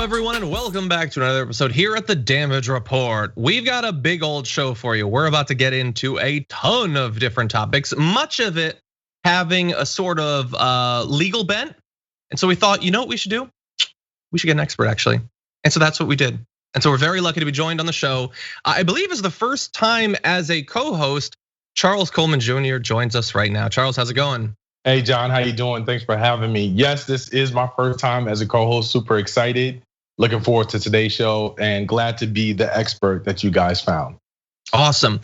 everyone, and welcome back to another episode here at the Damage Report. We've got a big old show for you. We're about to get into a ton of different topics, much of it having a sort of legal bent. And so we thought, you know what we should do? We should get an expert, actually. And so that's what we did. And so we're very lucky to be joined on the show. I believe is the first time as a co-host, Charles Coleman Jr. joins us right now. Charles, how's it going? Hey John, how you doing? Thanks for having me. Yes, this is my first time as a co-host. Super excited. Looking forward to today's show and glad to be the expert that you guys found. Awesome.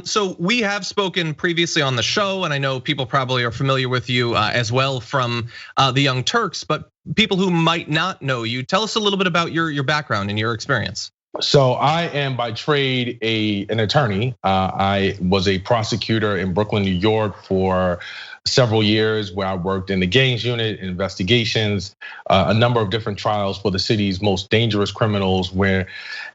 So we have spoken previously on the show, and I know people probably are familiar with you as well from the Young Turks, but people who might not know you, tell us a little bit about your background and your experience. So I am by trade an attorney. I was a prosecutor in Brooklyn, New York for several years where I worked in the gangs unit, investigations, a number of different trials for the city's most dangerous criminals, where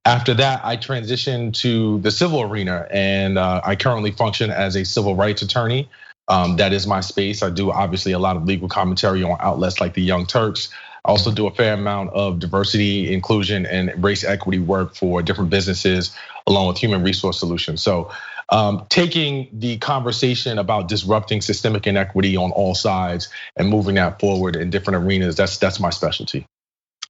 after that I transitioned to the civil arena and I currently function as a civil rights attorney. That is my space. I do obviously a lot of legal commentary on outlets like the Young Turks. I also do a fair amount of diversity, inclusion, and race equity work for different businesses, along with human resource solutions. So taking the conversation about disrupting systemic inequity on all sides and moving that forward in different arenas, that's my specialty.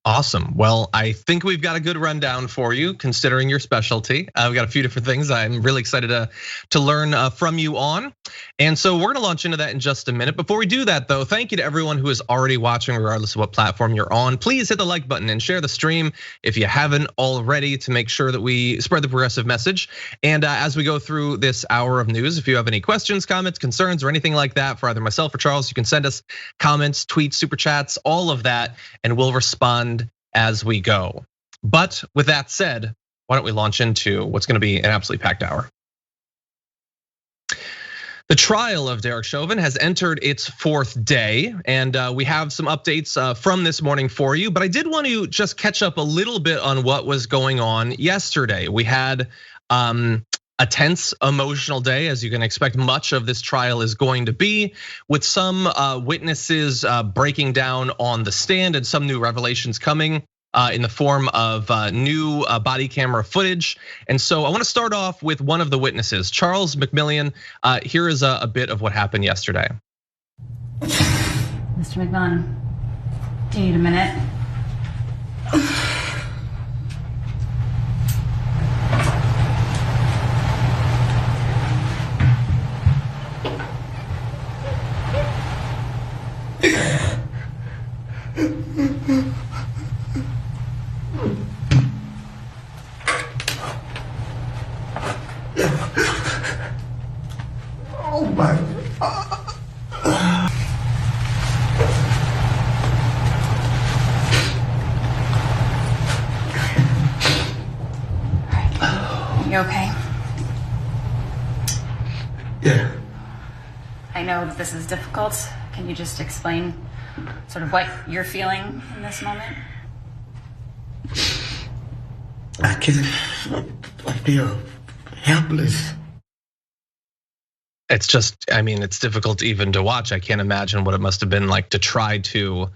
Awesome. Well, I think we've got a good rundown for you, considering your specialty. We've got a few different things I'm really excited to learn from you on. And so we're gonna launch into that in just a minute. Before we do that though, thank you to everyone who is already watching, regardless of what platform you're on. Please hit the like button and share the stream if you haven't already, to make sure that we spread the progressive message. And as we go through this hour of news, if you have any questions, comments, concerns, or anything like that for either myself or Charles, you can send us comments, tweets, super chats, all of that, and we'll respond as we go. But with that said, why don't we launch into what's gonna be an absolutely packed hour. The trial of Derek Chauvin has entered its fourth day, and we have some updates from this morning for you. But I did want to just catch up a little bit on what was going on yesterday. We had a tense, emotional day, as you can expect much of this trial is going to be, with some witnesses breaking down on the stand and some new revelations coming in the form of new body camera footage. And so I want to start off with one of the witnesses, Charles McMillian. Here is a bit of what happened yesterday. Mr. McMillian, do you need a minute? Oh my God. You okay? Yeah. I know that this is difficult. Can you just explain sort of what you're feeling in this moment? I feel helpless. It's just, I mean, it's difficult even to watch. I can't imagine what it must have been like to try to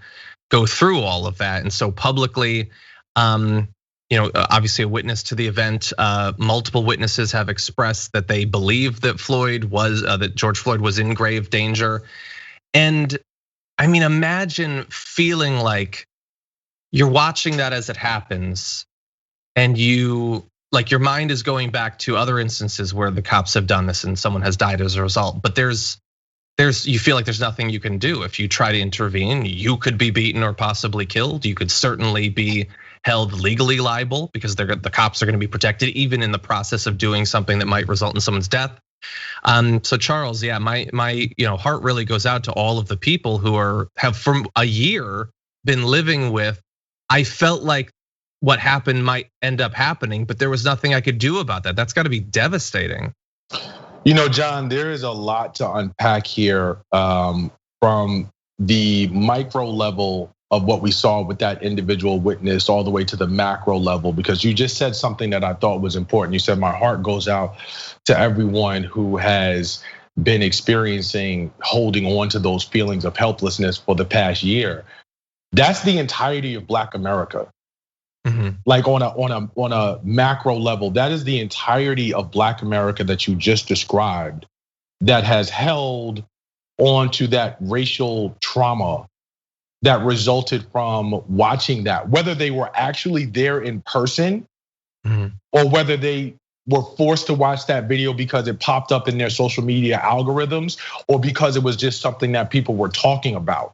go through all of that. And so publicly, obviously a witness to the event, multiple witnesses have expressed that they believe that that George Floyd was in grave danger. And I mean, imagine feeling like you're watching that as it happens, and your mind is going back to other instances where the cops have done this and someone has died as a result. But you feel like there's nothing you can do. If you try to intervene, you could be beaten or possibly killed. You could certainly be held legally liable because the cops are going to be protected even in the process of doing something that might result in someone's death. So Charles, yeah, my heart really goes out to all of the people who have for a year been living with. I felt like what happened might end up happening, but there was nothing I could do about that. That's got to be devastating. You know, John, there is a lot to unpack here from the micro level of what we saw with that individual witness all the way to the macro level, because you just said something that I thought was important. You said, my heart goes out to everyone who has been experiencing holding on to those feelings of helplessness for the past year. That's the entirety of Black America. Like on a macro level, that is the entirety of Black America that you just described that has held on to that racial trauma that resulted from watching that, whether they were actually there in person or whether they were forced to watch that video because it popped up in their social media algorithms or because it was just something that people were talking about.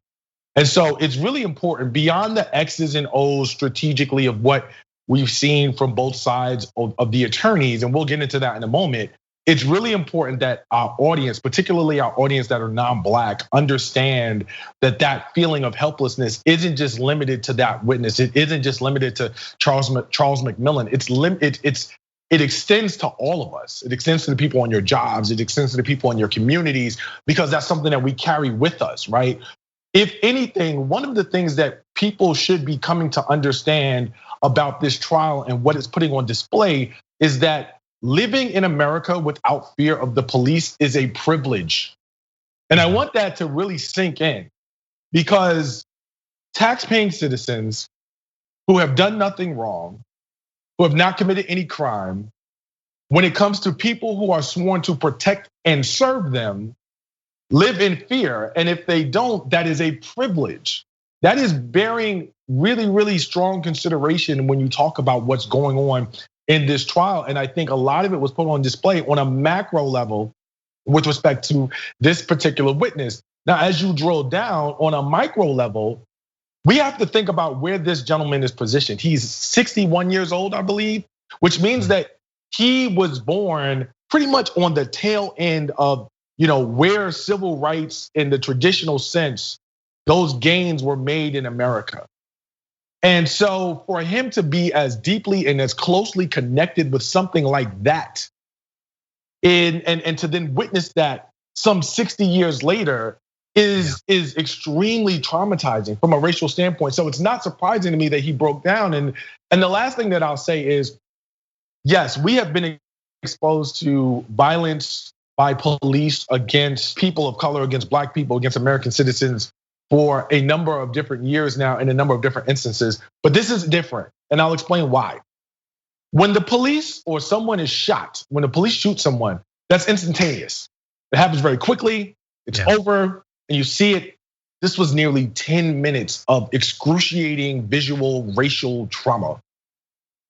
And so it's really important beyond the X's and O's strategically of what we've seen from both sides of the attorneys, and we'll get into that in a moment. It's really important that our audience, particularly our audience that are non-Black, understand that that feeling of helplessness isn't just limited to that witness. It isn't just limited to Charles McMillan. It extends to all of us. It extends to the people on your jobs. It extends to the people in your communities because that's something that we carry with us, right? If anything, one of the things that people should be coming to understand about this trial and what it's putting on display is that living in America without fear of the police is a privilege. And I want that to really sink in because tax-paying citizens who have done nothing wrong, who have not committed any crime, when it comes to people who are sworn to protect and serve them, live in fear. And if they don't, that is a privilege. That is bearing really, really strong consideration when you talk about what's going on in this trial. And I think a lot of it was put on display on a macro level with respect to this particular witness. Now, as you drill down on a micro level, we have to think about where this gentleman is positioned. He's 61 years old, I believe, which means that he was born pretty much on the tail end of where civil rights in the traditional sense, those gains were made in America. And so for him to be as deeply and as closely connected with something like that, and to then witness that some 60 years later is extremely traumatizing from a racial standpoint. So it's not surprising to me that he broke down. And the last thing that I'll say is, yes, we have been exposed to violence by police against people of color, against Black people, against American citizens for a number of different years now in a number of different instances, but this is different, and I'll explain why. When the police or someone is shot, when the police shoot someone, that's instantaneous. It happens very quickly, it's over, and you see it. This was nearly 10 minutes of excruciating visual racial trauma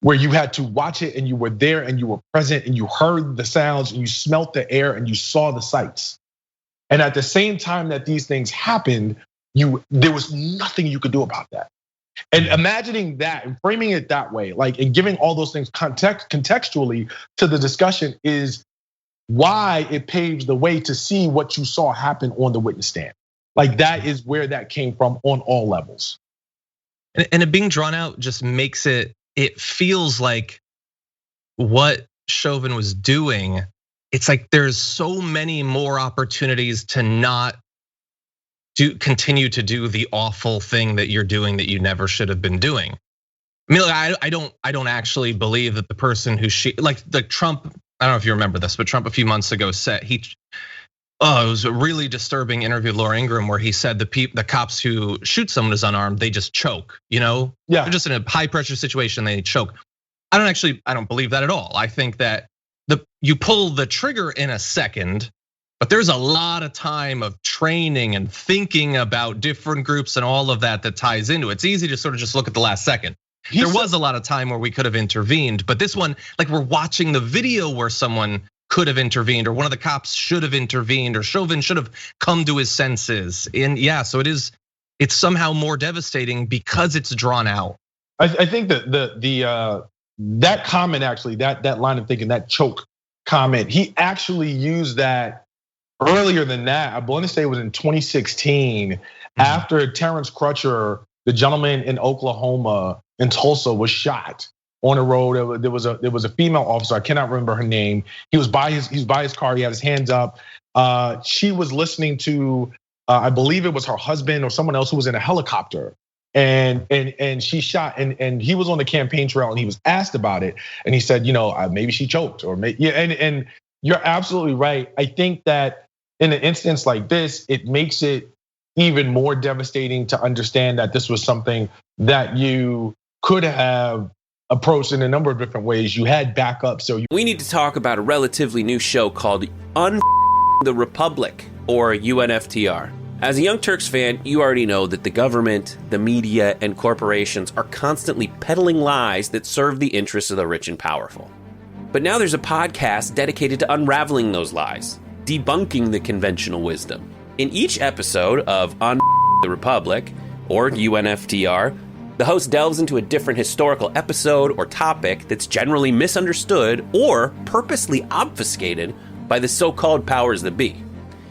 where you had to watch it and you were there and you were present and you heard the sounds and you smelt the air and you saw the sights. And at the same time that these things happened, there was nothing you could do about that. And imagining that and framing it that way, like, and giving all those things contextually to the discussion is why it paves the way to see what you saw happen on the witness stand. Like that is where that came from on all levels. And it being drawn out just makes it feels like what Chauvin was doing. It's like there's so many more opportunities to not continue to do the awful thing that you're doing that you never should have been doing. I mean, I don't actually believe that the person who like Trump. I don't know if you remember this, but Trump a few months ago said it was a really disturbing interview with Laura Ingraham where he said the cops who shoot someone is unarmed, they just choke. They're just in a high pressure situation, they choke. I don't believe that at all. I think that you pull the trigger in a second, but there's a lot of time of training and thinking about different groups and all of that ties into it. It's easy to sort of just look at the last second. There was a lot of time where we could have intervened, but this one, like we're watching the video where someone could have intervened, or one of the cops should have intervened, or Chauvin should have come to his senses. And so it's somehow more devastating because it's drawn out. I think that that comment actually, that line of thinking, that choke comment, he actually used that earlier than that. I want to say it was in 2016 after Terrence Crutcher, the gentleman in Oklahoma, in Tulsa, was shot on a road. There was a female officer, I cannot remember her name. He was by his car, he had his hands up. She was listening to, I believe it was her husband or someone else who was in a helicopter. And she shot, and he was on the campaign trail and he was asked about it. And he said, maybe she choked or maybe, and you're absolutely right. I think that in an instance like this, it makes it even more devastating to understand that this was something that you could have approached in a number of different ways. You had backup, so we need to talk about a relatively new show called the Republic, or UNFTR. As a Young Turks fan, you already know that the government, the media, and corporations are constantly peddling lies that serve the interests of the rich and powerful. But now there's a podcast dedicated to unraveling those lies, debunking the conventional wisdom. In each episode of the Republic, or UNFTR, the host delves into a different historical episode or topic that's generally misunderstood or purposely obfuscated by the so-called powers that be,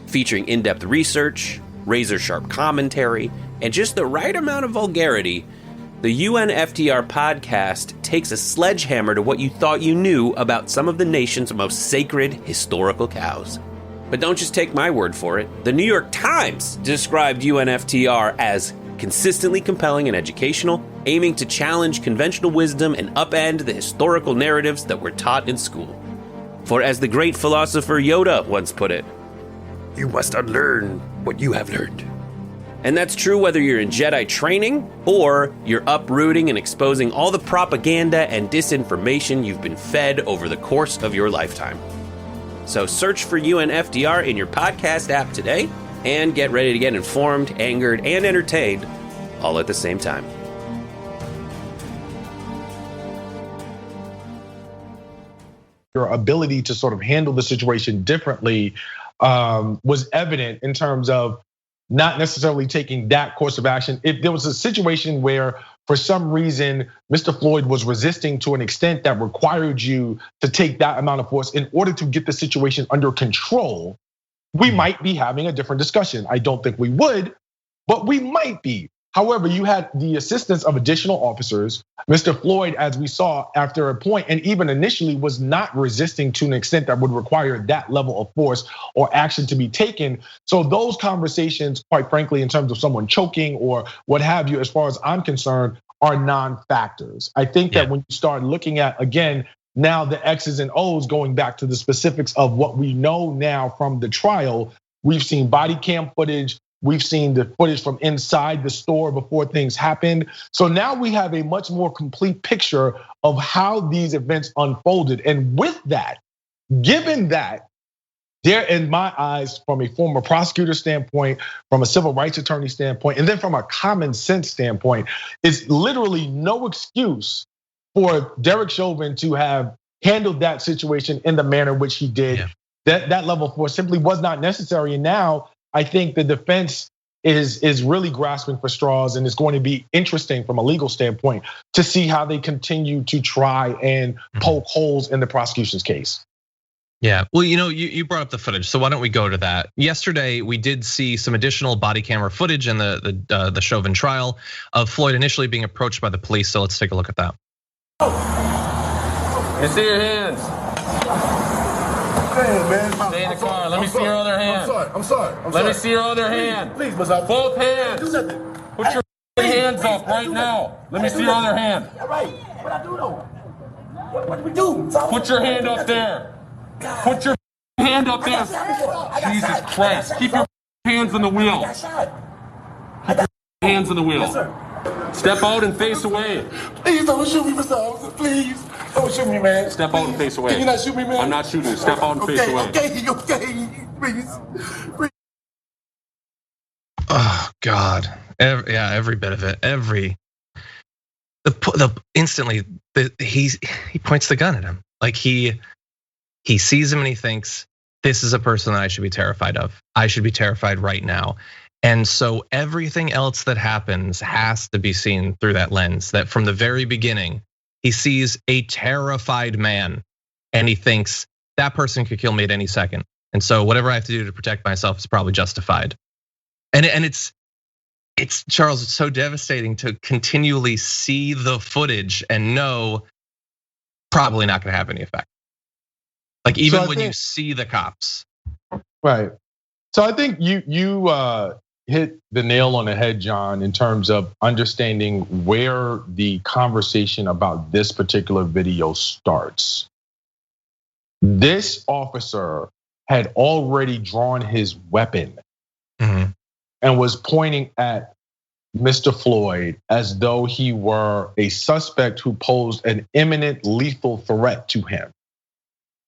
featuring in-depth research, razor-sharp commentary, and just the right amount of vulgarity. The UNFTR podcast takes a sledgehammer to what you thought you knew about some of the nation's most sacred historical cows. But don't just take my word for it. The New York Times described UNFTR as consistently compelling and educational, aiming to challenge conventional wisdom and upend the historical narratives that were taught in school. For as the great philosopher Yoda once put it, you must unlearn what you have learned. And that's true whether you're in Jedi training or you're uprooting and exposing all the propaganda and disinformation you've been fed over the course of your lifetime. So search for UNFTR in your podcast app today and get ready to get informed, angered, and entertained all at the same time. Your ability to sort of handle the situation differently was evident in terms of not necessarily taking that course of action. If there was a situation where, for some reason, Mr. Floyd was resisting to an extent that required you to take that amount of force in order to get the situation under control, we might be having a different discussion. I don't think we would, but we might be. However, you had the assistance of additional officers. Mr. Floyd, as we saw after a point, and even initially was not resisting to an extent that would require that level of force or action to be taken. So those conversations, quite frankly, in terms of someone choking or what have you, as far as I'm concerned, are non-factors. I think that when you start looking at, again, now the X's and O's, going back to the specifics of what we know now from the trial, we've seen body cam footage. We've seen the footage from inside the store before things happened. So now we have a much more complete picture of how these events unfolded. And with that, given that, there in my eyes, from a former prosecutor standpoint, from a civil rights attorney standpoint, and then from a common sense standpoint, is literally no excuse for Derek Chauvin to have handled that situation in the manner which he did. That level of force simply was not necessary. And now I think the defense is really grasping for straws, and it's going to be interesting from a legal standpoint to see how they continue to try and poke holes in the prosecution's case. Yeah, well, you brought up the footage, so why don't we go to that? Yesterday, we did see some additional body camera footage in the Chauvin trial of Floyd initially being approached by the police. So let's take a look at that. You see your hands. Man. Stay in the car. Let me see your other hand. I'm sorry. Let me see your other hand. Please, both hands. Do nothing. Put your hands up right now. Let me see your other hand. All right. What I do though? What do we do? Put your hand up there. Put your hand up there. Jesus Christ. Keep your hands on the wheel. Keep your hands on the wheel. Step out and face away. Please don't shoot me, Mr. Officer. Please. Don't shoot me, man. Step out and face away. Can you not shoot me, man? I'm not shooting. Step out and face away. Okay. Please. Oh God, every bit of it. Instantly, he points the gun at him. Like he sees him and he thinks, this is a person that I should be terrified of. I should be terrified right now. And so everything else that happens has to be seen through that lens, that from the very beginning, he sees a terrified man and he thinks that person could kill me at any second. And so whatever I have to do to protect myself is probably justified. And it's Charles, it's so devastating to continually see the footage and know probably not gonna have any effect. Like even when you see the cops. Right. So I think you hit the nail on the head, John, in terms of understanding where the conversation about this particular video starts. This officer had already drawn his weapon and was pointing at Mr. Floyd as though he were a suspect who posed an imminent lethal threat to him.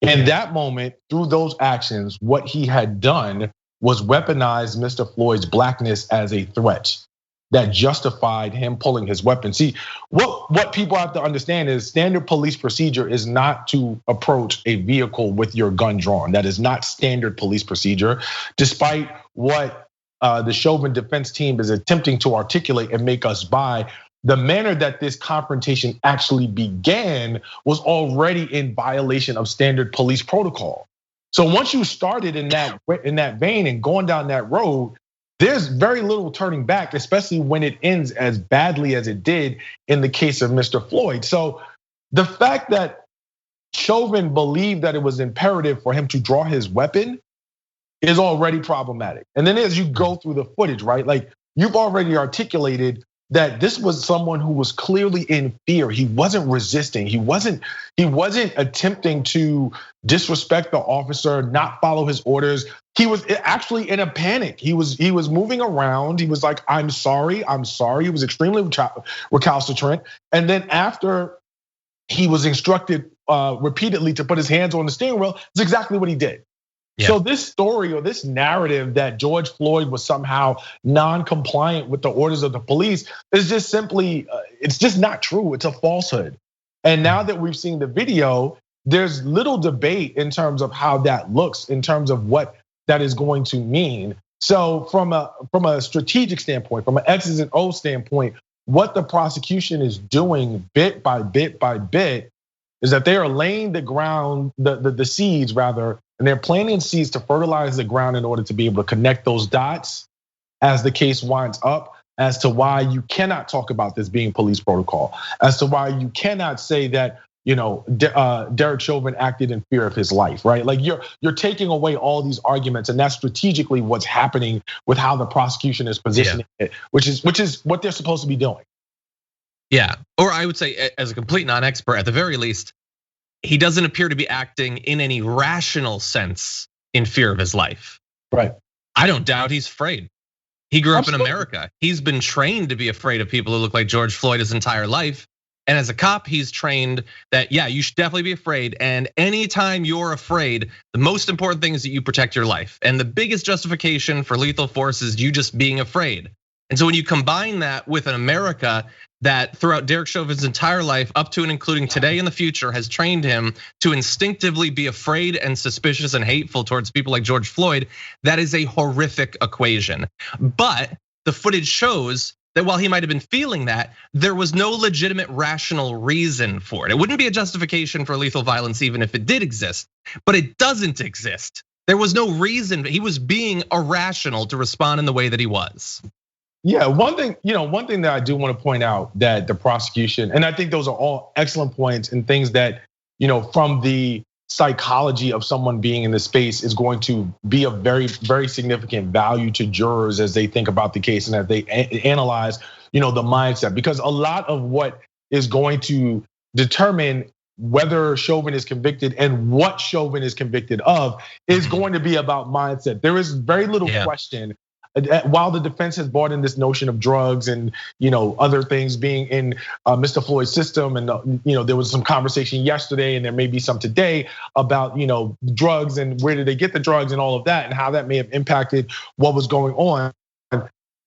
In that moment, through those actions, what he had done was weaponize Mr. Floyd's blackness as a threat that justified him pulling his weapon. See, what people have to understand is standard police procedure is not to approach a vehicle with your gun drawn. That is not standard police procedure, despite what the Chauvin defense team is attempting to articulate and make us buy. The manner that this confrontation actually began was already in violation of standard police protocol. So once you started in that vein and going down that road, there's very little turning back, especially when it ends as badly as it did in the case of Mr. Floyd. So the fact that Chauvin believed that it was imperative for him to draw his weapon is already problematic. And then as you go through the footage, right? Like you've already articulated that this was someone who was clearly in fear. He wasn't resisting. He wasn't attempting to disrespect the officer, not follow his orders. He was actually in a panic. He was moving around. He was like, I'm sorry. He was extremely recalcitrant. And then after he was instructed repeatedly to put his hands on the steering wheel, it's exactly what he did. Yeah. So this story or this narrative that George Floyd was somehow non-compliant with the orders of the police is just simply, it's just not true. It's a falsehood. And now that we've seen the video, there's little debate in terms of how that looks, in terms of what that is going to mean. So from a strategic standpoint, from an X's and O's standpoint, what the prosecution is doing bit by bit by bit is that they are laying the ground, the seeds rather, and they're planting seeds to fertilize the ground in order to be able to connect those dots as the case winds up, as to why you cannot talk about this being police protocol, as to why you cannot say that, Derek Chauvin acted in fear of his life, right? Like you're taking away all these arguments, and that's strategically what's happening with how the prosecution is positioning it, which is what they're supposed to be doing. Yeah, or I would say, as a complete non-expert, at the very least, he doesn't appear to be acting in any rational sense in fear of his life. Right. I don't doubt he's afraid. He grew up in America. He's been trained to be afraid of people who look like George Floyd his entire life. And as a cop, he's trained that, yeah, you should definitely be afraid. And anytime you're afraid, the most important thing is that you protect your life. And the biggest justification for lethal force is you just being afraid. And so when you combine that with an America that throughout Derek Chauvin's entire life, up to and including today and the future, has trained him to instinctively be afraid and suspicious and hateful towards people like George Floyd, that is a horrific equation. But the footage shows that while he might have been feeling that, there was no legitimate rational reason for it. It wouldn't be a justification for lethal violence even if it did exist, but it doesn't exist. There was no reason. He was being irrational to respond in the way that he was. Yeah, one thing that I do want to point out that the prosecution, and I think those are all excellent points and things that, from the psychology of someone being in the space is going to be of very, very significant value to jurors as they think about the case and as they analyze, the mindset. Because a lot of what is going to determine whether Chauvin is convicted and what Chauvin is convicted of is going to be about mindset. There is very little question. While the defense has brought in this notion of drugs and other things being in Mr. Floyd's system, and there was some conversation yesterday, and there may be some today about drugs and where did they get the drugs and all of that, and how that may have impacted what was going on.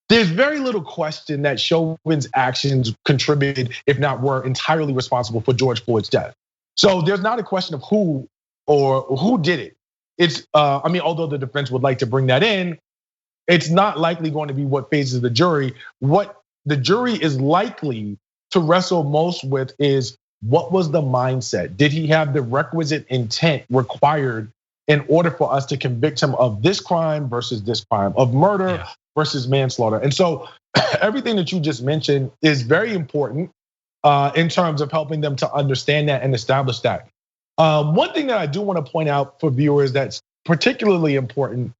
There's very little question that Chauvin's actions contributed, if not were entirely responsible for George Floyd's death. So there's not a question of who did it. It's although the defense would like to bring that in, it's not likely going to be what phases the jury. What the jury is likely to wrestle most with is, what was the mindset? Did he have the requisite intent required in order for us to convict him of this crime versus this crime, of murder versus manslaughter? And so everything that you just mentioned is very important in terms of helping them to understand that and establish that. One thing that I do want to point out for viewers that's particularly important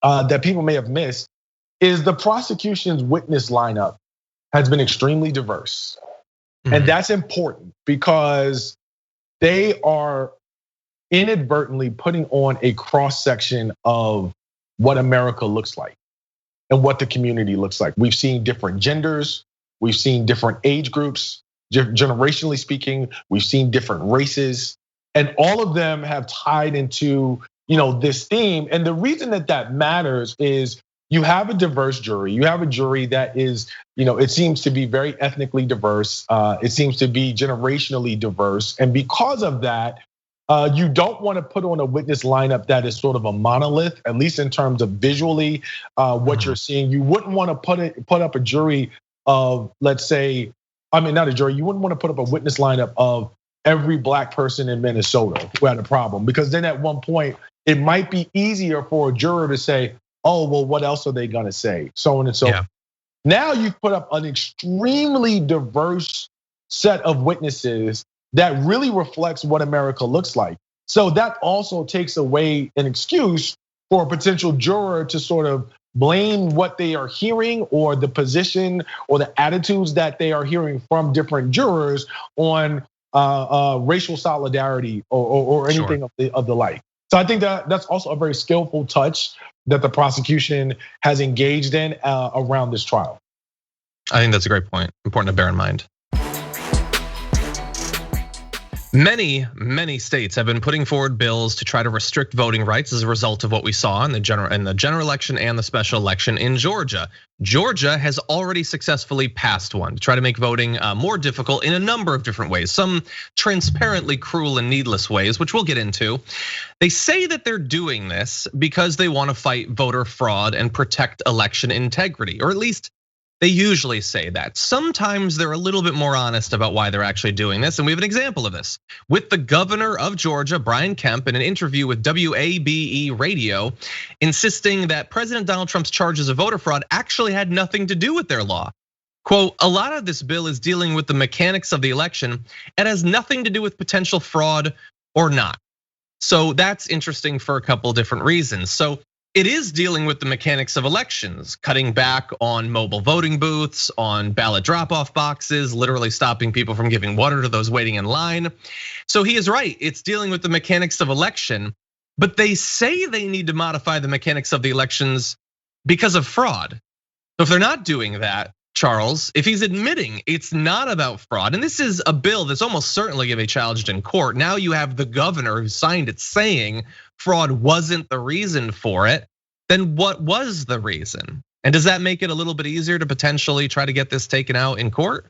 that people may have missed is the prosecution's witness lineup has been extremely diverse. And that's important because they are inadvertently putting on a cross section of what America looks like. and what the community looks like. We've seen different genders, we've seen different age groups, generationally speaking, we've seen different races, and all of them have tied into this theme. And the reason that matters is you have a diverse jury. You have a jury that is, it seems to be very ethnically diverse. It seems to be generationally diverse. And because of that, you don't want to put on a witness lineup that is sort of a monolith, at least in terms of visually what you're seeing. You wouldn't want to put up a jury of, let's say, not a jury. You wouldn't want to put up a witness lineup of every black person in Minnesota who had a problem, because then at one point it might be easier for a juror to say, oh, well, what else are they gonna say? So on and so forth. Now you've put up an extremely diverse set of witnesses that really reflects what America looks like. So that also takes away an excuse for a potential juror to sort of blame what they are hearing or the position or the attitudes that they are hearing from different jurors on racial solidarity or anything of the like. So I think that's also a very skillful touch that the prosecution has engaged in around this trial. I think that's a great point, important to bear in mind. Many states have been putting forward bills to try to restrict voting rights as a result of what we saw in the general election and the special election in Georgia. Georgia has already successfully passed one to try to make voting more difficult in a number of different ways, some transparently cruel and needless ways, which we'll get into. They say that they're doing this because they want to fight voter fraud and protect election integrity, or at least they usually say that. Sometimes they're a little bit more honest about why they're actually doing this. And we have an example of this with the governor of Georgia, Brian Kemp, in an interview with WABE radio, insisting that President Donald Trump's charges of voter fraud actually had nothing to do with their law. Quote, a lot of this bill is dealing with the mechanics of the election and has nothing to do with potential fraud or not. So that's interesting for a couple different reasons. So it is dealing with the mechanics of elections, cutting back on mobile voting booths, on ballot drop-off boxes, literally stopping people from giving water to those waiting in line. So he is right, it's dealing with the mechanics of election, but they say they need to modify the mechanics of the elections because of fraud. So if they're not doing that, Charles, if he's admitting it's not about fraud, and this is a bill that's almost certainly gonna be challenged in court. Now you have the governor who signed it saying fraud wasn't the reason for it, then what was the reason? And does that make it a little bit easier to potentially try to get this taken out in court?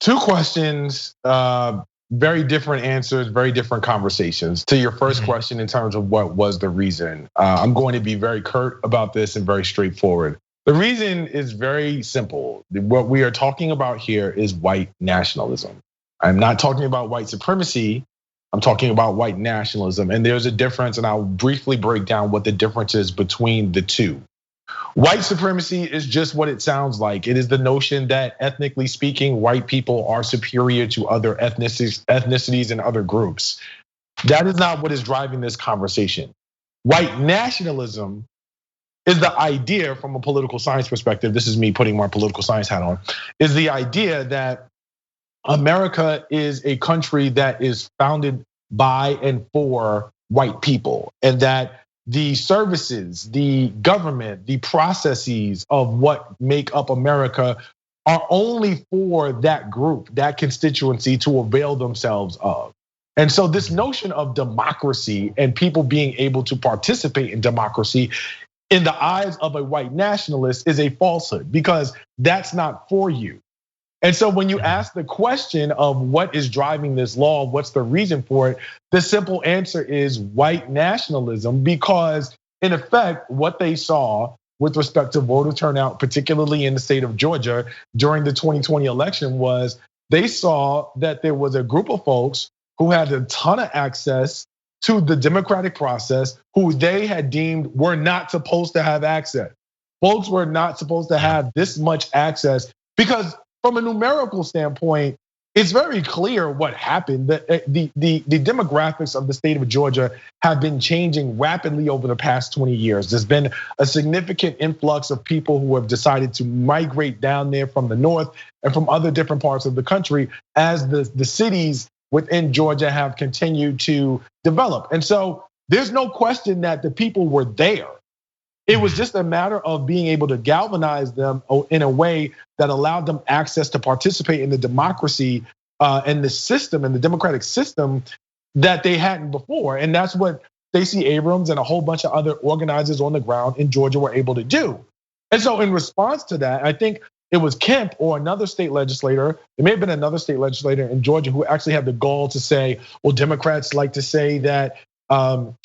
Two questions, very different answers, very different conversations. To your first question in terms of what was the reason, I'm going to be very curt about this and very straightforward. The reason is very simple. What we are talking about here is white nationalism. I'm not talking about white supremacy. I'm talking about white nationalism, and there's a difference, and I'll briefly break down what the difference is between the two. White supremacy is just what it sounds like. It is the notion that ethnically speaking, white people are superior to other ethnicities and other groups. That is not what is driving this conversation. White nationalism is the idea from a political science perspective, this is me putting my political science hat on, is the idea that America is a country that is founded by and for white people, and that the services, the government, the processes of what make up America are only for that group, that constituency to avail themselves of. And so this notion of democracy and people being able to participate in democracy in the eyes of a white nationalist is a falsehood, because that's not for you. And so when you ask the question of what is driving this law, what's the reason for it, the simple answer is white nationalism, because in effect, what they saw with respect to voter turnout, particularly in the state of Georgia during the 2020 election, was they saw that there was a group of folks who had a ton of access to the democratic process, who they had deemed were not supposed to have access. Folks were not supposed to have this much access, because from a numerical standpoint, it's very clear what happened. The demographics of the state of Georgia have been changing rapidly over the past 20 years. There's been a significant influx of people who have decided to migrate down there from the north and from other different parts of the country as the cities within Georgia have continued to develop. And so there's no question that the people were there. It was just a matter of being able to galvanize them in a way that allowed them access to participate in the democracy and the system and the democratic system that they hadn't before. And that's what Stacey Abrams and a whole bunch of other organizers on the ground in Georgia were able to do. And so in response to that, I think it was Kemp or another state legislator, it may have been another state legislator in Georgia who actually had the gall to say, well, Democrats like to say that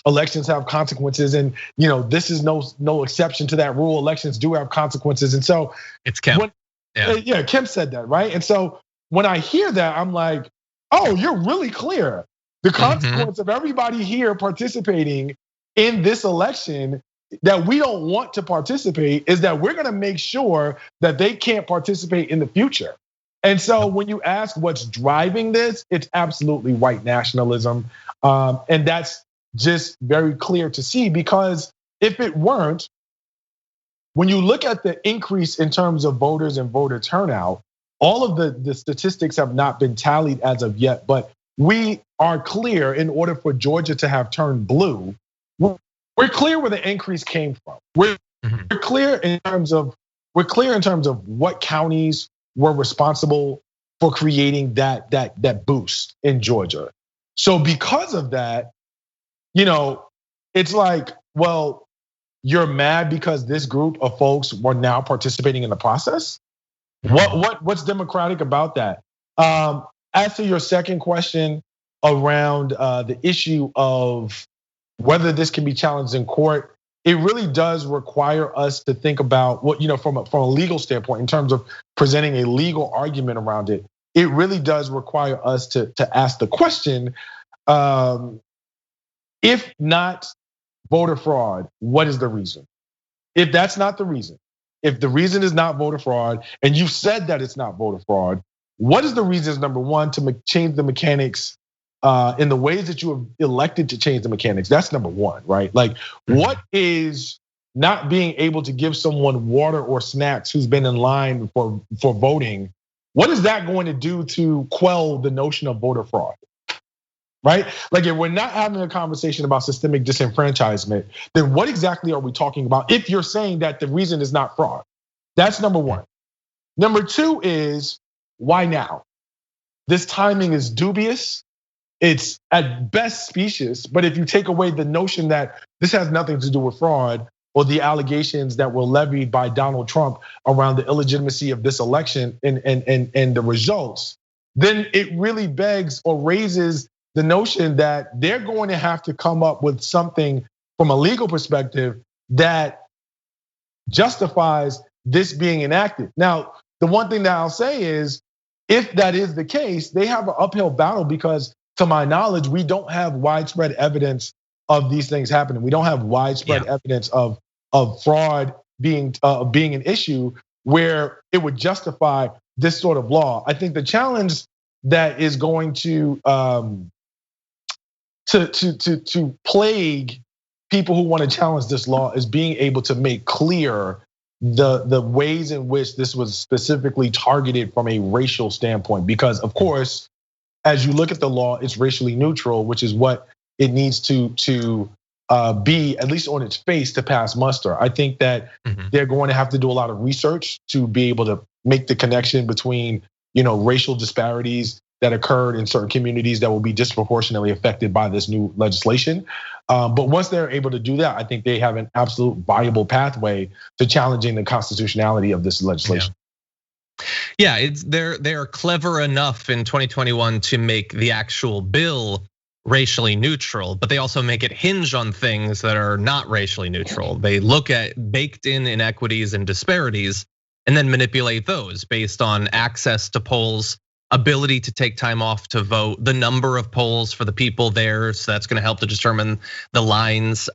elections have consequences, and this is no exception to that rule. Elections do have consequences, and so it's Kemp. Kemp said that, right? And so when I hear that, I'm like, oh, you're really clear. The consequence of everybody here participating in this election that we don't want to participate is that we're going to make sure that they can't participate in the future. And so when you ask what's driving this, it's absolutely white nationalism, and that's just very clear to see, because if it weren't, when you look at the increase in terms of voters and voter turnout, all of the statistics have not been tallied as of yet, but we are clear in order for Georgia to have turned blue, we're clear where the increase came from. We're clear in terms of what counties were responsible for creating that boost in Georgia. So because of that, it's like, well, you're mad because this group of folks were now participating in the process? What's democratic about that? As to your second question around the issue of whether this can be challenged in court, it really does require us to think about what, from a legal standpoint, in terms of presenting a legal argument around it. It really does require us to ask the question, if not voter fraud, what is the reason? If that's not the reason, if the reason is not voter fraud, and you've said that it's not voter fraud, what is the reasons, number one, to change the mechanics in the ways that you have elected to change the mechanics? That's number one, right? Like, what is not being able to give someone water or snacks who's been in line for voting? What is that going to do to quell the notion of voter fraud? Right? Like, if we're not having a conversation about systemic disenfranchisement, then what exactly are we talking about if you're saying that the reason is not fraud? That's number one. Number two is, why now? This timing is dubious. It's at best specious, but if you take away the notion that this has nothing to do with fraud or the allegations that were levied by Donald Trump around the illegitimacy of this election and the results, then it really begs or raises the notion that they're going to have to come up with something from a legal perspective that justifies this being enacted. Now, the one thing that I'll say is, if that is the case, they have an uphill battle because, to my knowledge, we don't have widespread evidence of these things happening. We don't have widespread evidence of fraud being an issue where it would justify this sort of law. I think the challenge that is going to plague people who want to challenge this law is being able to make clear the ways in which this was specifically targeted from a racial standpoint. Because, of course, as you look at the law, it's racially neutral, which is what it needs to be, at least on its face, to pass muster. I think that they're going to have to do a lot of research to be able to make the connection between, racial disparities that occurred in certain communities that will be disproportionately affected by this new legislation. But once they're able to do that, I think they have an absolute viable pathway to challenging the constitutionality of this legislation. Yeah, they're clever enough in 2021 to make the actual bill racially neutral, but they also make it hinge on things that are not racially neutral. They look at baked in inequities and disparities and then manipulate those based on access to polls, ability to take time off to vote, the number of polls for the people there. So that's gonna help to determine the lines,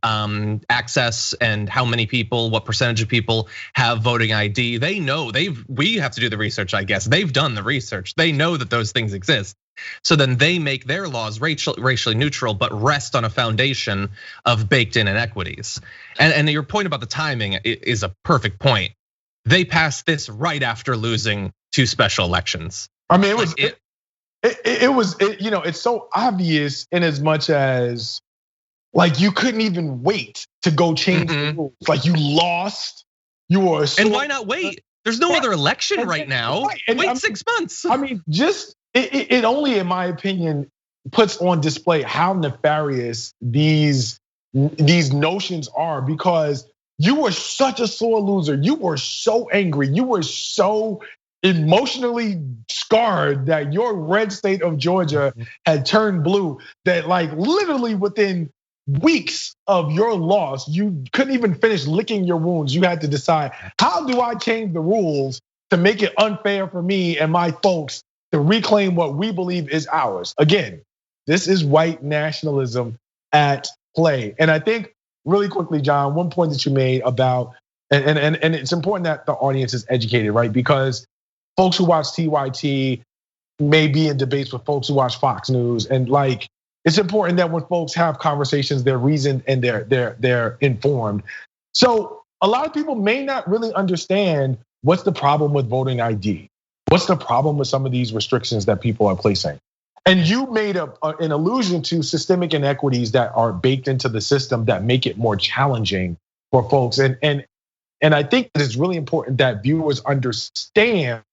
access and how many people, what percentage of people have voting ID. They know, we have to do the research, I guess. They've done the research. They know that those things exist. So then they make their laws racially neutral, but rest on a foundation of baked in inequities. And your point about the timing is a perfect point. They passed this right after losing 2 special elections. I mean, it's so obvious in as much as Like you couldn't even wait to go change the rules. Like you lost. You were. And why not wait? There's no other election right now. Right. Wait 6 months. I mean, just it only, in my opinion, puts on display how nefarious these notions are, because you were such a sore loser. You were so angry. You were so emotionally scarred that your red state of Georgia had turned blue, that like literally within weeks of your loss, you couldn't even finish licking your wounds. You had to decide, how do I change the rules to make it unfair for me and my folks to reclaim what we believe is ours? Again, this is white nationalism at play. And I think really quickly, John, one point that you made about, and it's important that the audience is educated, right? Because folks who watch TYT may be in debates with folks who watch Fox News, and like, it's important that when folks have conversations, they're reasoned and they're informed. So a lot of people may not really understand what's the problem with voting ID. What's the problem with some of these restrictions that people are placing? And you made an allusion to systemic inequities that are baked into the system that make it more challenging for folks. And I think that it's really important that viewers understand,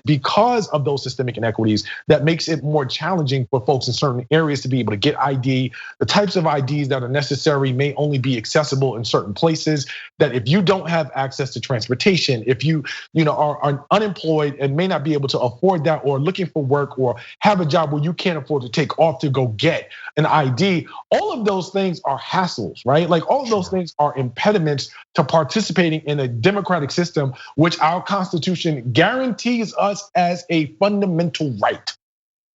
because of those systemic inequities, that makes it more challenging for folks in certain areas to be able to get ID. The types of IDs that are necessary may only be accessible in certain places. That if you don't have access to transportation, if you are unemployed and may not be able to afford that, or looking for work, or have a job where you can't afford to take off to go get an ID, all of those things are hassles, right? Like all of those things are impediments to participating in a democratic system, which our Constitution guarantees us as a fundamental right.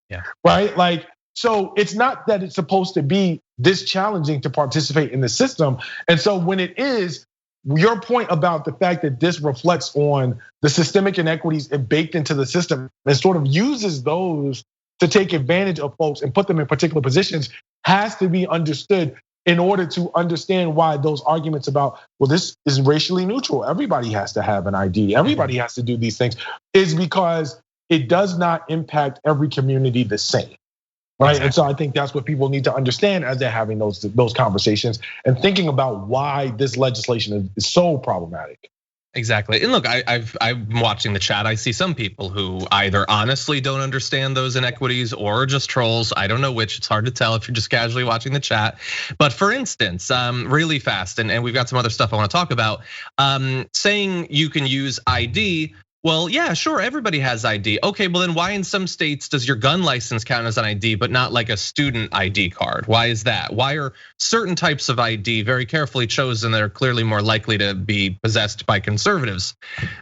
Yeah. Right? Like, so it's not that it's supposed to be this challenging to participate in the system. And so when it is, your point about the fact that this reflects on the systemic inequities baked into the system and sort of uses those to take advantage of folks and put them in particular positions has to be understood in order to understand why those arguments about, well, this is racially neutral, everybody has to have an ID, everybody has to do these things, is because it does not impact every community the same, right? Exactly. And so I think that's what people need to understand as they're having those conversations and thinking about why this legislation is so problematic. Exactly. And look, I'm watching the chat. I see some people who either honestly don't understand those inequities or just trolls. I don't know which. It's hard to tell if you're just casually watching the chat. But for instance, really fast, and we've got some other stuff I want to talk about. Saying you can use ID. Well, yeah, sure, everybody has ID. Okay, well then why in some states does your gun license count as an ID, but not like a student ID card? Why is that? Why are certain types of ID very carefully chosen that are clearly more likely to be possessed by conservatives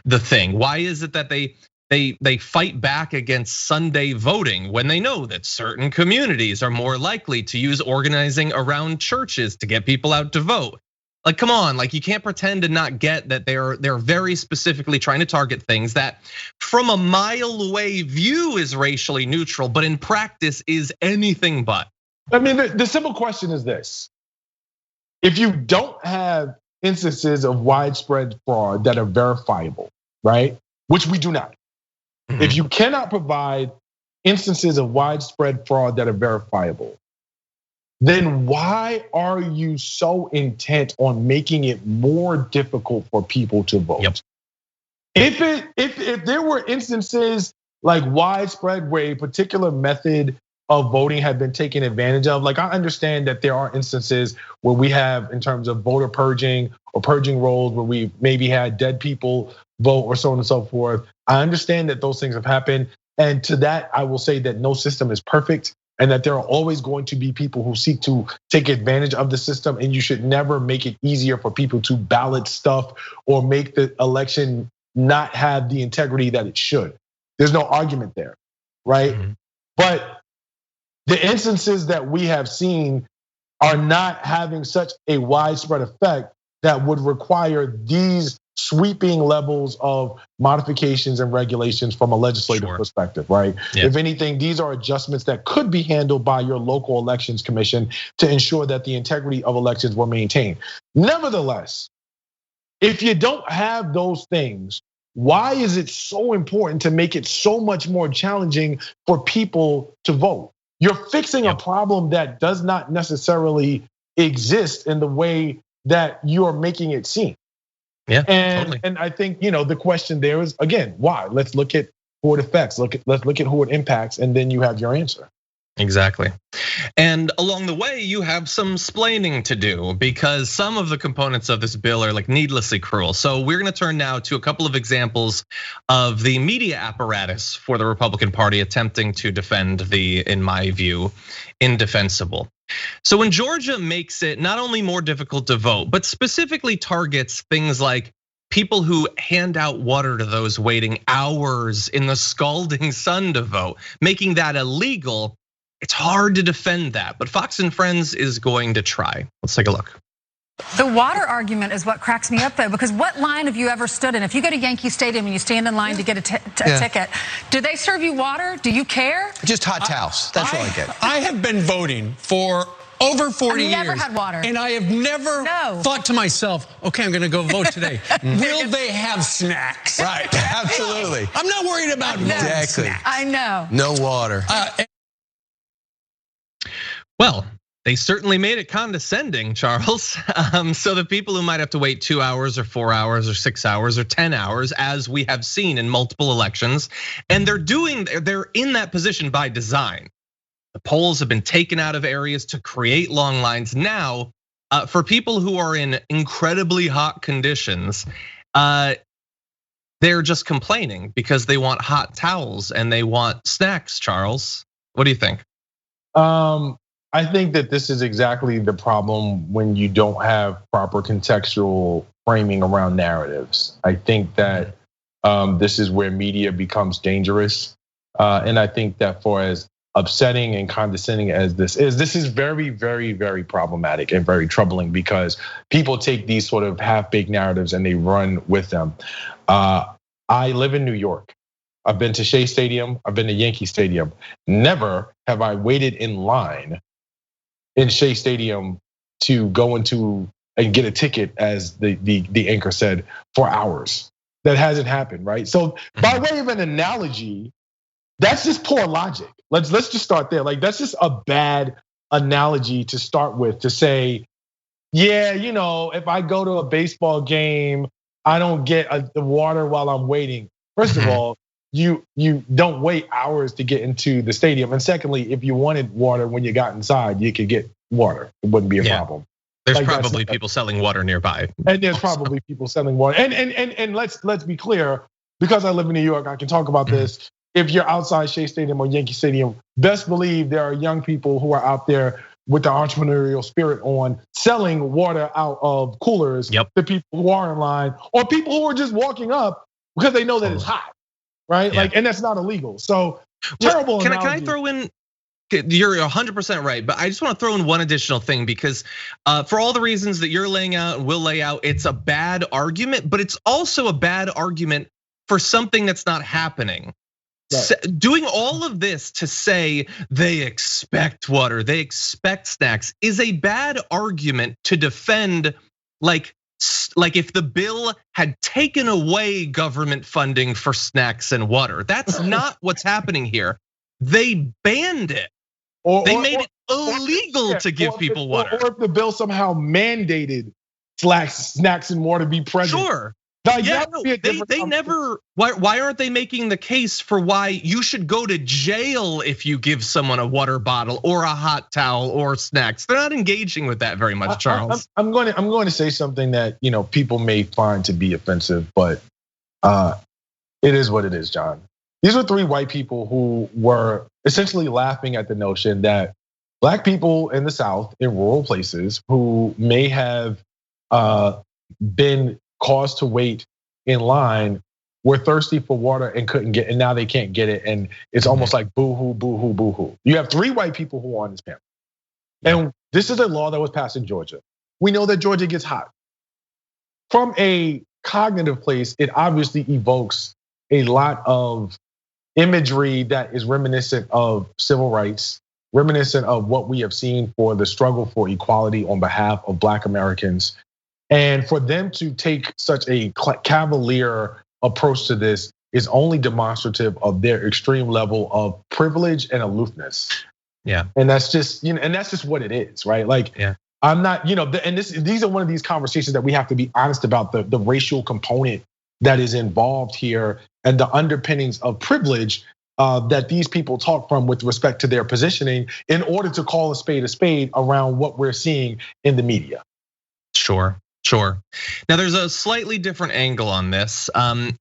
the thing? Why is it that they fight back against Sunday voting when they know that certain communities are more likely to use organizing around churches to get people out to vote? Like, come on, like you can't pretend to not get that they're very specifically trying to target things that from a mile away view is racially neutral, but in practice is anything but. I mean, the simple question is this: if you don't have instances of widespread fraud that are verifiable, right? Which we do not. Mm-hmm. If you cannot provide instances of widespread fraud that are verifiable, then why are you so intent on making it more difficult for people to vote? Yep. If there were instances like widespread where a particular method of voting had been taken advantage of, like I understand that there are instances where we have, in terms of voter purging or purging rolls, where we maybe had dead people vote or so on and so forth. I understand that those things have happened. And to that, I will say that no system is perfect, and that there are always going to be people who seek to take advantage of the system, and you should never make it easier for people to ballot stuff or make the election not have the integrity that it should. There's no argument there, right? Mm-hmm. But the instances that we have seen are not having such a widespread effect that would require these sweeping levels of modifications and regulations from a legislative perspective, right? Yeah. If anything, these are adjustments that could be handled by your local elections commission to ensure that the integrity of elections were maintained. Nevertheless, if you don't have those things, why is it so important to make it so much more challenging for people to vote? You're fixing a problem that does not necessarily exist in the way that you're making it seem. Yeah, and totally. And I think the question there is, again, why? Let's look at who it affects. Let's look at who it impacts, and then you have your answer. Exactly. And along the way, you have some splaining to do because some of the components of this bill are like needlessly cruel. So we're gonna turn now to a couple of examples of the media apparatus for the Republican Party attempting to defend the, in my view, indefensible. So when Georgia makes it not only more difficult to vote, but specifically targets things like people who hand out water to those waiting hours in the scalding sun to vote, making that illegal, it's hard to defend that, but Fox and Friends is going to try. Let's take a look. The water argument is what cracks me up, though, because what line have you ever stood in? If you go to Yankee Stadium and you stand in line to get a ticket, do they serve you water? Do you care? Just hot towels. That's all I get. I have been voting for over 40 years. I've never had water. And I have never thought to myself, okay, I'm gonna go vote today. Will they have snacks? Right, absolutely. I'm not worried about Exactly. snacks. I know. No water. Well, they certainly made it condescending, Charles. So the people who might have to wait 2 hours or 4 hours or 6 hours or 10 hours, as we have seen in multiple elections, and they're in that position by design. The polls have been taken out of areas to create long lines. Now, for people who are in incredibly hot conditions, they're just complaining because they want hot towels and they want snacks, Charles. What do you think? I think that this is exactly the problem when you don't have proper contextual framing around narratives. I think that this is where media becomes dangerous. And I think that for as upsetting and condescending as this is very, very, very problematic and very troubling because people take these sort of half-baked narratives and they run with them. I live in New York. I've been to Shea Stadium, I've been to Yankee Stadium. Never have I waited in line in Shea Stadium to go into and get a ticket, as the anchor said, for hours. That hasn't happened, right? So by way of an analogy, that's just poor logic. Let's just start there. Like that's just a bad analogy to start with, to say, yeah, if I go to a baseball game, I don't get the water while I'm waiting. First of all, you don't wait hours to get into the stadium. And secondly, if you wanted water when you got inside, you could get water. It wouldn't be a problem. There's probably people selling water nearby. And there's probably people selling water. And let's be clear, because I live in New York, I can talk about this. If you're outside Shea Stadium or Yankee Stadium, best believe there are young people who are out there with the entrepreneurial spirit on, selling water out of coolers to people who are in line, or people who are just walking up because they know that it's hot. Right? Like, and that's not illegal. So terrible. Can I throw in? You're 100% right, but I just want to throw in one additional thing because for all the reasons that you're laying out and will lay out, it's a bad argument, but it's also a bad argument for something that's not happening. Right. Doing all of this to say they expect water, they expect snacks is a bad argument to defend, like if the bill had taken away government funding for snacks and water. That's not what's happening here. They banned it. They made it illegal to give people water. Or if the bill somehow mandated snacks and water be present. Sure. They never. Why aren't they making the case for why you should go to jail if you give someone a water bottle or a hot towel or snacks? They're not engaging with that very much, Charles. I'm going to say something that people may find to be offensive, but it is what it is, John. These are three white people who were essentially laughing at the notion that black people in the South, in rural places, who may have been caused to wait in line, were thirsty for water and couldn't get, and now they can't get it, and it's almost like boo-hoo, boo-hoo, boo-hoo. You have three white people who are on this panel, and this is a law that was passed in Georgia. We know that Georgia gets hot. From a cognitive place, it obviously evokes a lot of imagery that is reminiscent of civil rights, reminiscent of what we have seen for the struggle for equality on behalf of Black Americans. And for them to take such a cavalier approach to this is only demonstrative of their extreme level of privilege and aloofness. Yeah. And that's just, and that's just what it is, right? Like, I'm not, and these are one of these conversations that we have to be honest about the racial component that is involved here and the underpinnings of privilege that these people talk from with respect to their positioning in order to call a spade around what we're seeing in the media. Sure. Now there's a slightly different angle on this.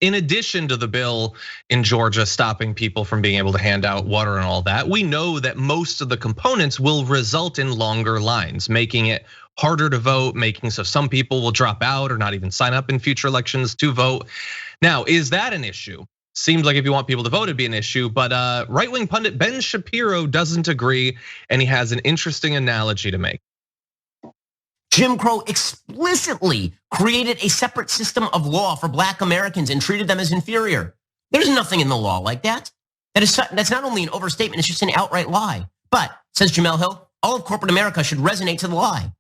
In addition to the bill in Georgia stopping people from being able to hand out water and all that, we know that most of the components will result in longer lines, making it harder to vote, making so some people will drop out or not even sign up in future elections to vote. Now, is that an issue? Seems like if you want people to vote, it'd be an issue, but right-wing pundit Ben Shapiro doesn't agree, and he has an interesting analogy to make. Jim Crow explicitly created a separate system of law for Black Americans and treated them as inferior. There's nothing in the law like that. That's not only an overstatement, it's just an outright lie. But, says Jamel Hill, all of corporate America should resonate to the lie.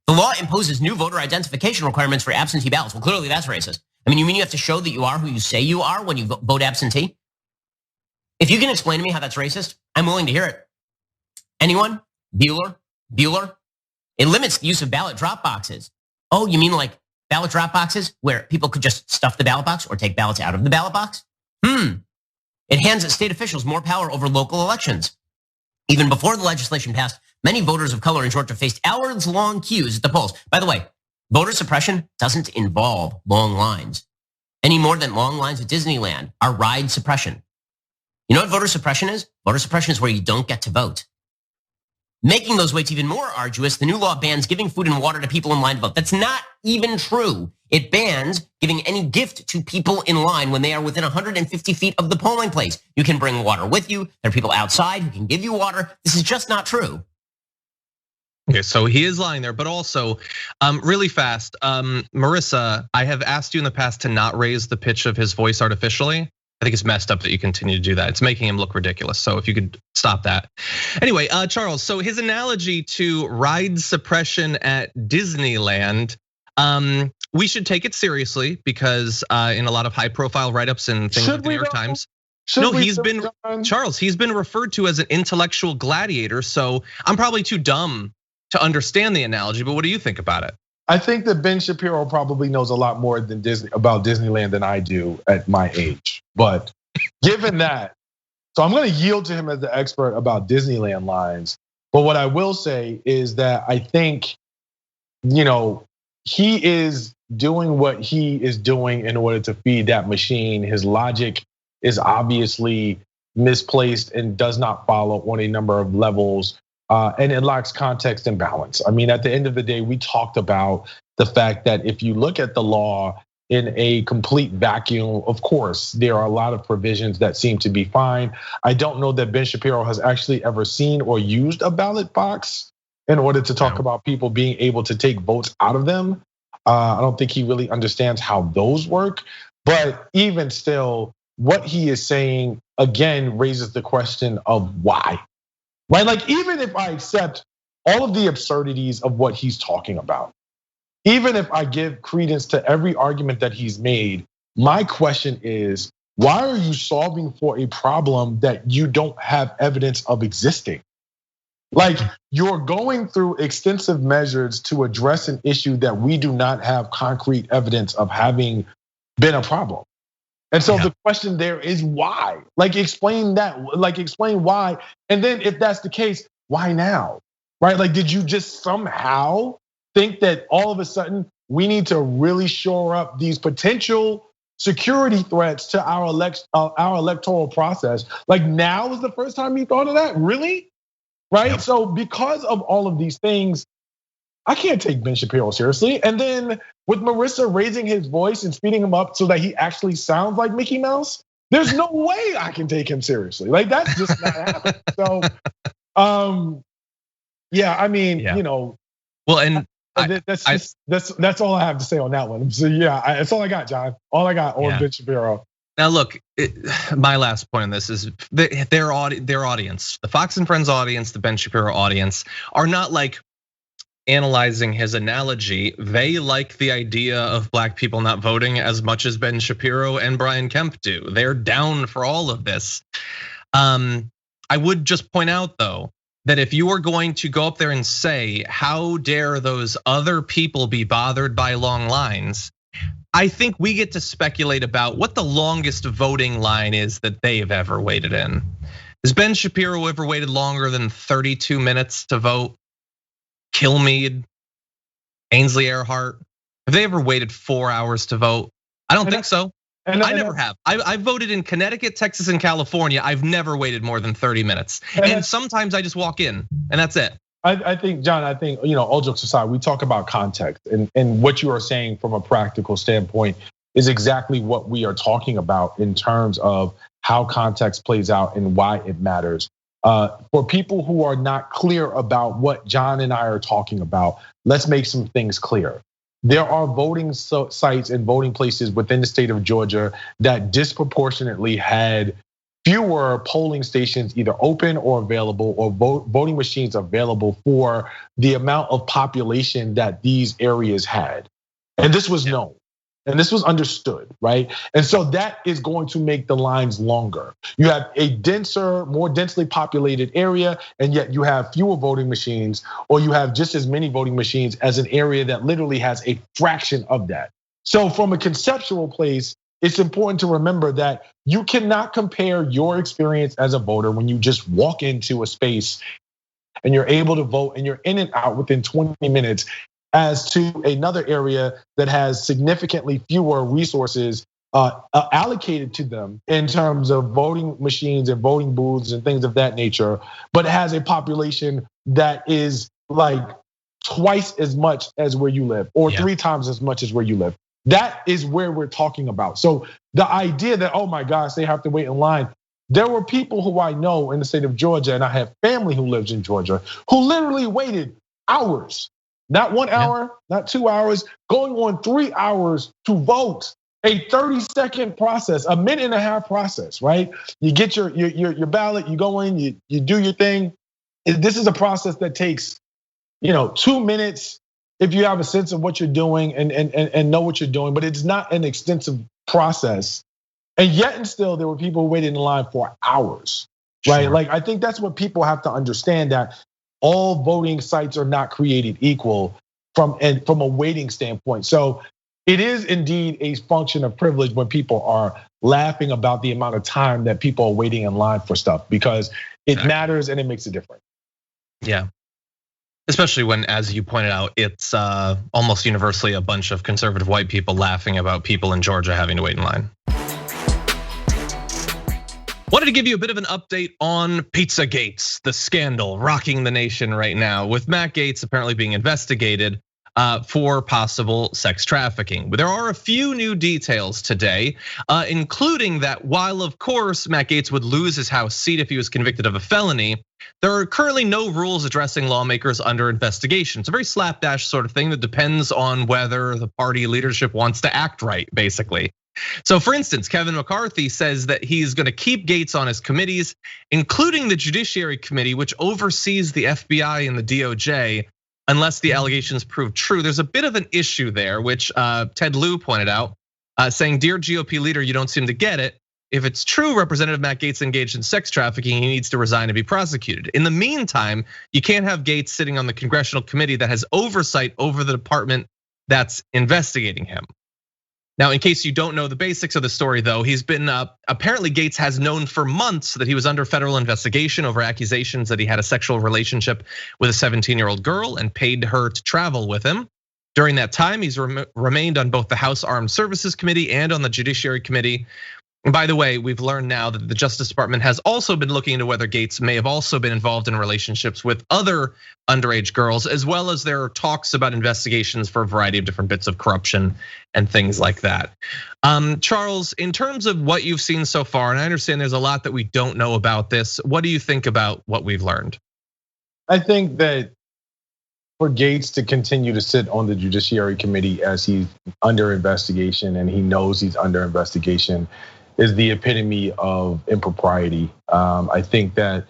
The law imposes new voter identification requirements for absentee ballots. Well, clearly that's racist. I mean, you mean you have to show that you are who you say you are when you vote absentee? If you can explain to me how that's racist, I'm willing to hear it. Anyone? Bueller? It limits the use of ballot drop boxes. Oh, you mean like ballot drop boxes where people could just stuff the ballot box or take ballots out of the ballot box? It hands state officials more power over local elections. Even before the legislation passed, many voters of color in Georgia faced hours-long queues at the polls. By the way, voter suppression doesn't involve long lines any more than long lines at Disneyland are ride suppression. You know what voter suppression is? Voter suppression is where you don't get to vote. Making those waits even more arduous, the new law bans giving food and water to people in line to vote. That's not even true. It bans giving any gift to people in line when they are within 150 feet of the polling place. You can bring water with you. There are people outside who can give you water. This is just not true. Okay, so he is lying there, but also really fast, Marissa, I have asked you in the past to not raise the pitch of his voice artificially. I think it's messed up that you continue to do that. It's making him look ridiculous. So if you could stop that. Anyway, Charles, so his analogy to ride suppression at Disneyland, we should take it seriously because in a lot of high profile write-ups and things like the New York Times. No, he's been, Charles, he's been referred to as an intellectual gladiator. So I'm probably too dumb to understand the analogy, but what do you think about it? I think that Ben Shapiro probably knows a lot more than about Disneyland than I do at my age. But given that, so I'm going to yield to him as the expert about Disneyland lines. But what I will say is that I think, he is doing what he is doing in order to feed that machine. His logic is obviously misplaced and does not follow on a number of levels. And it lacks context and balance. I mean, at the end of the day, we talked about the fact that if you look at the law in a complete vacuum, of course, there are a lot of provisions that seem to be fine. I don't know that Ben Shapiro has actually ever seen or used a ballot box in order to talk about people being able to take votes out of them. I don't think he really understands how those work. But even still, what he is saying, again, raises the question of why. Right, like even if I accept all of the absurdities of what he's talking about, even if I give credence to every argument that he's made, my question is, why are you solving for a problem that you don't have evidence of existing? Like you're going through extensive measures to address an issue that we do not have concrete evidence of having been a problem. And so the question there is why? Like explain that, like explain why. And then if that's the case, why now? Right? Like, did you just somehow think that all of a sudden we need to really shore up these potential security threats to our electoral process? Like now is the first time you thought of that? Really? Right? So because of all of these things, I can't take Ben Shapiro seriously. And then with Marissa raising his voice and speeding him up so that he actually sounds like Mickey Mouse, there's no way I can take him seriously. Like that's just not happening. So, I mean, Well, and that's all I have to say on that one. So that's all I got, John. All I got on Ben Shapiro. Now look, my last point on this is their audience, the Fox and Friends audience, the Ben Shapiro audience, are not like analyzing his analogy. They like the idea of black people not voting as much as Ben Shapiro and Brian Kemp do. They're down for all of this. I would just point out though, that if you are going to go up there and say, how dare those other people be bothered by long lines, I think we get to speculate about what the longest voting line is that they've ever waited in. Has Ben Shapiro ever waited longer than 32 minutes to vote? Kilmeade, Ainsley Earhart, have they ever waited 4 hours to vote? I don't think so. I never have. I voted in Connecticut, Texas, and California. I've never waited more than 30 minutes. And sometimes I just walk in and that's it. I think, John, all jokes aside, we talk about context and what you are saying from a practical standpoint is exactly what we are talking about in terms of how context plays out and why it matters. For people who are not clear about what John and I are talking about, let's make some things clear. There are voting sites and voting places within the state of Georgia that disproportionately had fewer polling stations either open or available or voting machines available for the amount of population that these areas had. And this was known. And this was understood, right? And so that is going to make the lines longer. You have a denser, more densely populated area, and yet you have fewer voting machines, or you have just as many voting machines as an area that literally has a fraction of that. So from a conceptual place, it's important to remember that you cannot compare your experience as a voter when you just walk into a space and you're able to vote and you're in and out within 20 minutes as to another area that has significantly fewer resources allocated to them in terms of voting machines and voting booths and things of that nature, but has a population that is like twice as much as where you live or 3 times as much as where you live. That is where we're talking about. So the idea that, oh my gosh, they have to wait in line. There were people who I know in the state of Georgia, and I have family who lives in Georgia, who literally waited hours. Not 1 hour, not 2 hours, going on 3 hours to vote. A 30-second process, a minute and a half process, right? You get your ballot, you go in, you do your thing. This is a process that takes, 2 minutes if you have a sense of what you're doing and know what you're doing, but it's not an extensive process. And yet and still, there were people waiting in line for hours, right? Like, I think that's what people have to understand, that all voting sites are not created equal from a waiting standpoint. So it is indeed a function of privilege when people are laughing about the amount of time that people are waiting in line for stuff, because it matters and it makes a difference. Yeah, especially when, as you pointed out, it's almost universally a bunch of conservative white people laughing about people in Georgia having to wait in line. Wanted to give you a bit of an update on Pizzagate, the scandal rocking the nation right now, with Matt Gaetz apparently being investigated for possible sex trafficking. But there are a few new details today, including that while of course Matt Gaetz would lose his House seat if he was convicted of a felony, there are currently no rules addressing lawmakers under investigation. It's a very slapdash sort of thing that depends on whether the party leadership wants to act right, basically. So for instance, Kevin McCarthy says that he's gonna keep Gaetz on his committees, including the Judiciary Committee, which oversees the FBI and the DOJ, unless the allegations prove true. There's a bit of an issue there, which Ted Lieu pointed out, saying, "Dear GOP leader, you don't seem to get it. If it's true Representative Matt Gaetz engaged in sex trafficking, he needs to resign and be prosecuted. In the meantime, you can't have Gaetz sitting on the congressional committee that has oversight over the department that's investigating him." Now, in case you don't know the basics of the story, though, he's been apparently Gaetz has known for months that he was under federal investigation over accusations that he had a sexual relationship with a 17-year-old girl and paid her to travel with him. During that time, he's remained on both the House Armed Services Committee and on the Judiciary Committee. And by the way, we've learned now that the Justice Department has also been looking into whether Gaetz may have also been involved in relationships with other underage girls, as well as there are talks about investigations for a variety of different bits of corruption and things like that. Charles, in terms of what you've seen so far, and I understand there's a lot that we don't know about this, what do you think about what we've learned? I think that for Gaetz to continue to sit on the Judiciary Committee as he's under investigation and he knows he's under investigation is the epitome of impropriety. I think that,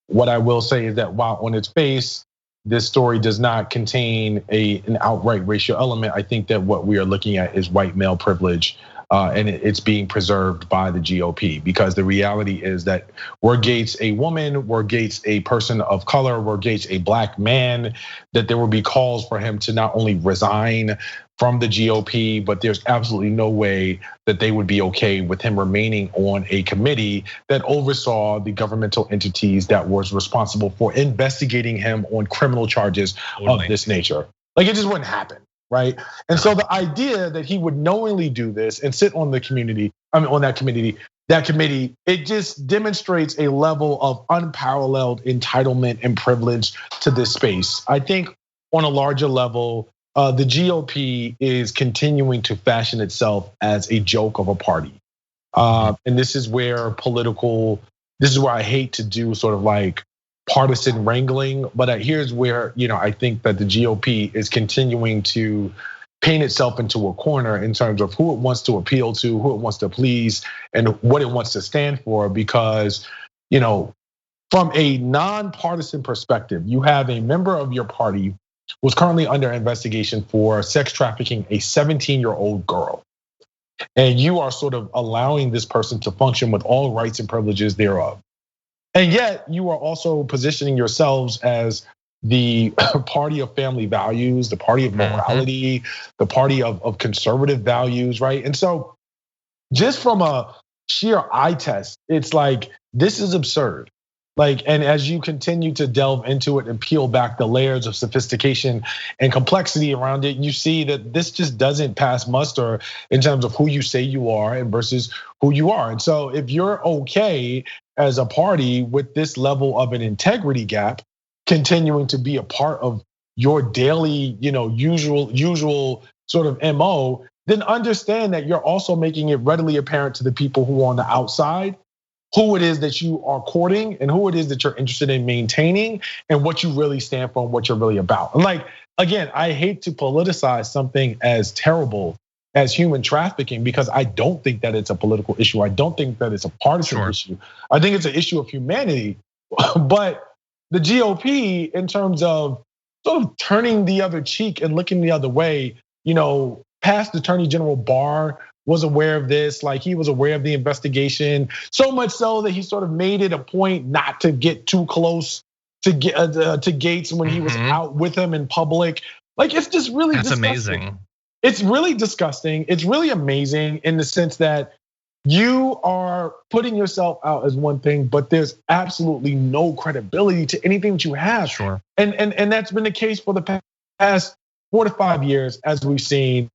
what I will say is that while on its face, this story does not contain an outright racial element, I think that what we are looking at is white male privilege and it's being preserved by the GOP, because the reality is that were Gates a woman, were Gates a person of color, were Gates a black man, that there would be calls for him to not only resign from the GOP, but there's absolutely no way that they would be okay with him remaining on a committee that oversaw the governmental entities that was responsible for investigating him on criminal charges of this nature. Like, it just wouldn't happen, right? And so the idea that he would knowingly do this and sit on the community, on that committee, it just demonstrates a level of unparalleled entitlement and privilege to this space. I think on a larger level, the GOP is continuing to fashion itself as a joke of a party. And this is where I hate to do sort of like partisan wrangling, but here's where, I think that the GOP is continuing to paint itself into a corner in terms of who it wants to appeal to, who it wants to please, and what it wants to stand for. Because, from a nonpartisan perspective, you have a member of your party was currently under investigation for sex trafficking a 17-year-old girl. And you are sort of allowing this person to function with all rights and privileges thereof. And yet you are also positioning yourselves as the party of family values, the party of morality, the party of conservative values, right? And so just from a sheer eye test, it's like, this is absurd. Like, and as you continue to delve into it and peel back the layers of sophistication and complexity around it, you see that this just doesn't pass muster in terms of who you say you are and versus who you are. And so if you're okay as a party with this level of an integrity gap continuing to be a part of your daily, usual sort of MO, then understand that you're also making it readily apparent to the people who are on the outside who it is that you are courting and who it is that you're interested in maintaining and what you really stand for and what you're really about. And like, again, I hate to politicize something as terrible as human trafficking, because I don't think that it's a political issue. I don't think that it's a partisan issue. I think it's an issue of humanity. But the GOP, in terms of sort of turning the other cheek and looking the other way, past Attorney General Barr was aware of this, like he was aware of the investigation, so much so that he sort of made it a point not to get too close to Gates when he was out with him in public. Like, it's just really disgusting. Amazing. It's really disgusting. It's really amazing in the sense that you are putting yourself out as one thing, but there's absolutely no credibility to anything that you have. Sure. And that's been the case for the past 4 to 5 years, as we've seen.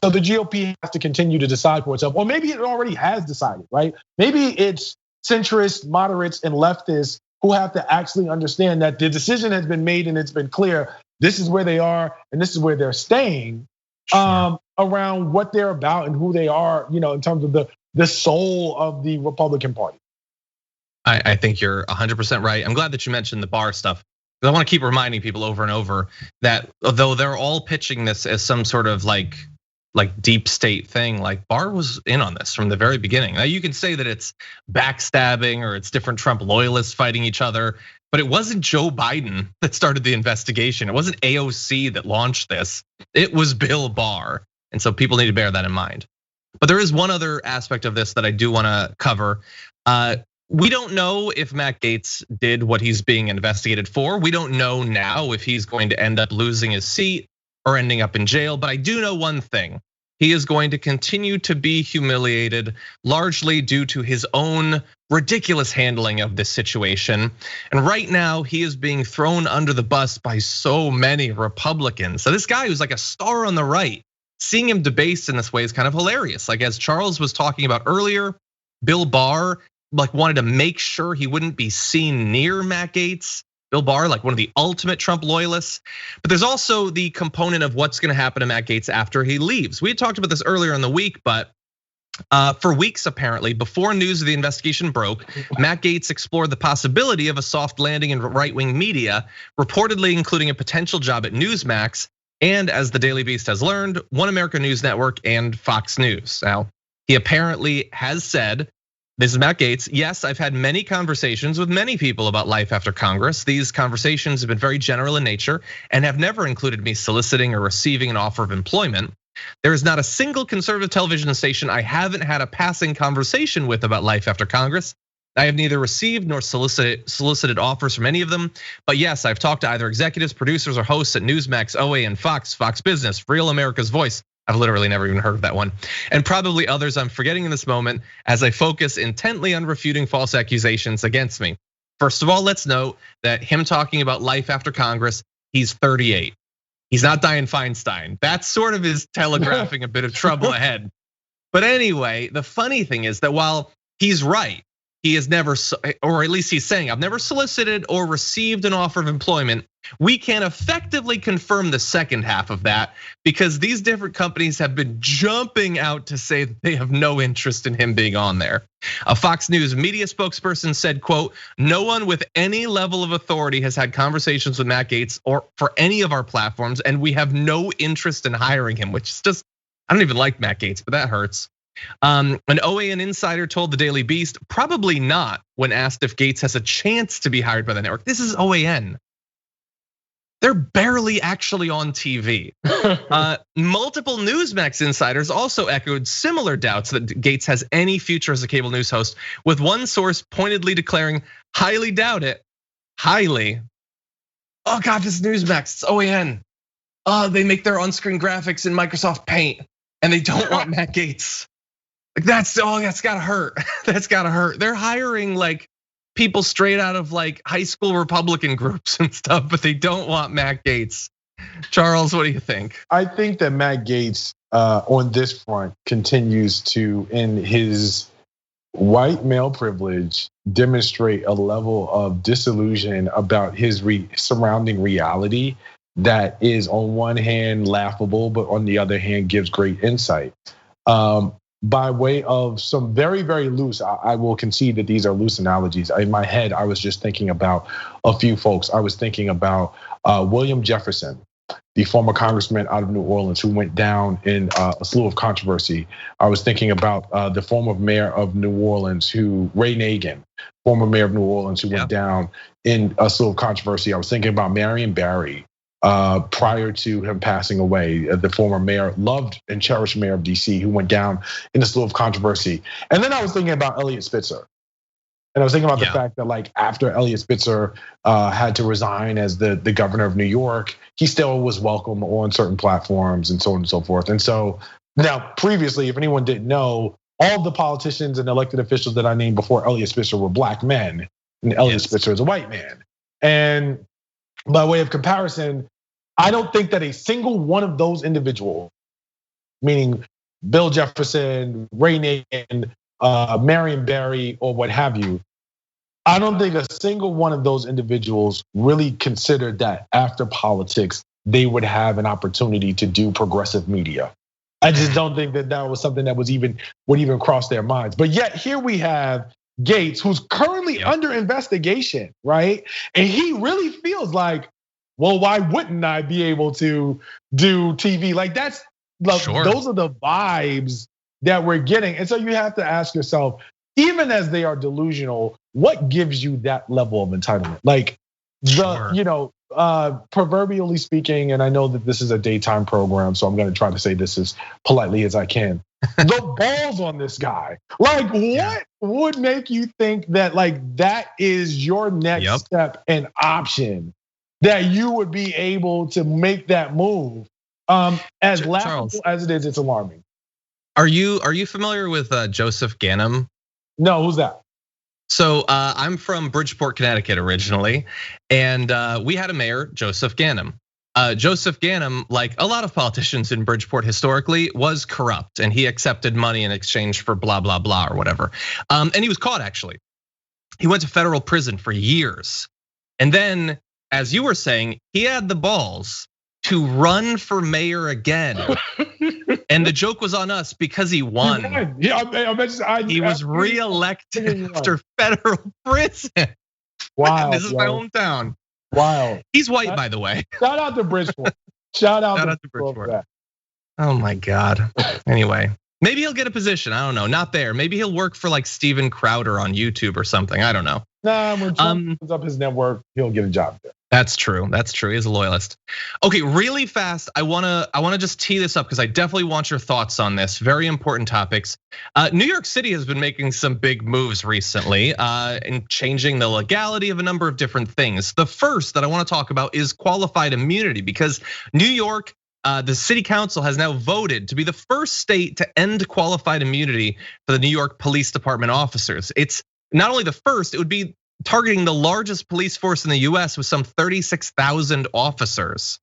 So the GOP has to continue to decide for itself, or maybe it already has decided, right? Maybe it's centrists, moderates, and leftists who have to actually understand that the decision has been made and it's been clear. This is where they are and this is where they're staying around what they're about and who they are, in terms of the soul of the Republican Party. I think you're 100% right. I'm glad that you mentioned the Barr stuff. I want to keep reminding people over and over that although they're all pitching this as some sort of like deep state thing, like Barr was in on this from the very beginning. Now you can say that it's backstabbing or it's different Trump loyalists fighting each other, but it wasn't Joe Biden that started the investigation. It wasn't AOC that launched this. It was Bill Barr. And so people need to bear that in mind. But there is one other aspect of this that I do want to cover. We don't know if Matt Gaetz did what he's being investigated for. We don't know now if he's going to end up losing his seat or ending up in jail, but I do know one thing. He is going to continue to be humiliated, largely due to his own ridiculous handling of this situation. And right now, he is being thrown under the bus by so many Republicans. So this guy who's like a star on the right, seeing him debased in this way is kind of hilarious. Like as Charles was talking about earlier, Bill Barr wanted to make sure he wouldn't be seen near Matt Gaetz. Bill Barr, like one of the ultimate Trump loyalists. But there's also the component of what's gonna happen to Matt Gaetz after he leaves. We had talked about this earlier in the week, but for weeks apparently, before news of the investigation broke, Matt Gaetz explored the possibility of a soft landing in right-wing media, reportedly including a potential job at Newsmax, and as the Daily Beast has learned, One America News Network and Fox News. Now, he apparently has said, this is Matt Gaetz. Yes, I've had many conversations with many people about life after Congress. These conversations have been very general in nature and have never included me soliciting or receiving an offer of employment. There is not a single conservative television station I haven't had a passing conversation with about life after Congress. I have neither received nor solicited offers from any of them. But yes, I've talked to either executives, producers, or hosts at Newsmax, OA, and Fox Business, Real America's Voice. I've literally never even heard of that one. And probably others I'm forgetting in this moment as I focus intently on refuting false accusations against me. First of all, let's note that him talking about life after Congress, he's 38. He's not Dianne Feinstein. That sort of is telegraphing a bit of trouble ahead. But anyway, the funny thing is that while he's right, he has never, or at least he's saying, I've never solicited or received an offer of employment. We can effectively confirm the second half of that because these different companies have been jumping out to say that they have no interest in him being on there. A Fox News media spokesperson said, quote, no one with any level of authority has had conversations with Matt Gaetz or for any of our platforms, and we have no interest in hiring him, which is just, I don't even like Matt Gaetz, but that hurts. An OAN insider told the Daily Beast, probably not, when asked if Gaetz has a chance to be hired by the network. This is OAN. They're barely actually on TV. Multiple Newsmax insiders also echoed similar doubts that Gaetz has any future as a cable news host, with one source pointedly declaring, highly doubt it, highly. Oh God, this is Newsmax, it's OAN. They make their on-screen graphics in Microsoft Paint and they don't want Matt Gaetz. Like that's gotta hurt. That's gotta hurt. They're hiring like people straight out of like high school Republican groups and stuff, but they don't want Matt Gaetz. Charles, what do you think? I think that Matt Gaetz on this front continues to, in his white male privilege, demonstrate a level of disillusion about his surrounding reality that is on one hand laughable, but on the other hand gives great insight. By way of some very, very loose, I will concede that these are loose analogies. In my head, I was just thinking about a few folks. I was thinking about William Jefferson, the former congressman out of New Orleans who went down in a slew of controversy. I was thinking about the former mayor of New Orleans, Ray Nagin, former mayor of New Orleans, who went down in a slew of controversy. I was thinking about Marion Barry. Prior to him passing away, the former mayor, loved and cherished mayor of DC, who went down in a slew of controversy. And then I was thinking about Eliot Spitzer. And I was thinking about the fact that like after Eliot Spitzer had to resign as the governor of New York, he still was welcome on certain platforms and so on and so forth. And so now previously, if anyone didn't know, all the politicians and elected officials that I named before Eliot Spitzer were black men, and Eliot Spitzer is a white man. And by way of comparison, I don't think that a single one of those individuals, meaning Bill Jefferson, Ray Nagin, Marion Barry, or what have you, I don't think a single one of those individuals really considered that after politics, they would have an opportunity to do progressive media. I just don't think that that was something that would even cross their minds. But yet here we have Gaetz, who's currently under investigation, right? And he really feels like, well, why wouldn't I be able to do TV? Like those are the vibes that we're getting. And so you have to ask yourself, even as they are delusional, what gives you that level of entitlement? Like proverbially speaking, and I know that this is a daytime program, so I'm gonna try to say this as politely as I can. The balls on this guy. Like what would make you think that like that is your next step and option, that you would be able to make that move? As laughable as it is, it's alarming. Are you familiar with Joseph Ganim? No, who's that? So I'm from Bridgeport, Connecticut originally, and we had a mayor, Joseph Ganim. Joseph Ganim, like a lot of politicians in Bridgeport historically, was corrupt, and he accepted money in exchange for blah, blah, blah, or whatever. And he was caught, actually. He went to federal prison for years. And then, as you were saying, he had the balls to run for mayor again. And the joke was on us because he won. He was reelected after federal prison. Wow, this is my hometown. Wow. He's white, by the way. Shout out to Bridgeport. Shout out to Bridgeport. Oh my God. Anyway, maybe he'll get a position. I don't know. Not there. Maybe he'll work for like Steven Crowder on YouTube or something. I don't know. Nah, when Trump opens up his network, he'll get a job there. That's true. That's true. He's a loyalist. Okay, really fast. I wanna just tee this up because I definitely want your thoughts on this. Very important topics. New York City has been making some big moves recently in changing the legality of a number of different things. The first that I want to talk about is qualified immunity, because New York, the city council has now voted to be the first state to end qualified immunity for the New York Police Department officers. It's not only the first, it would be targeting the largest police force in the US with some 36,000 officers.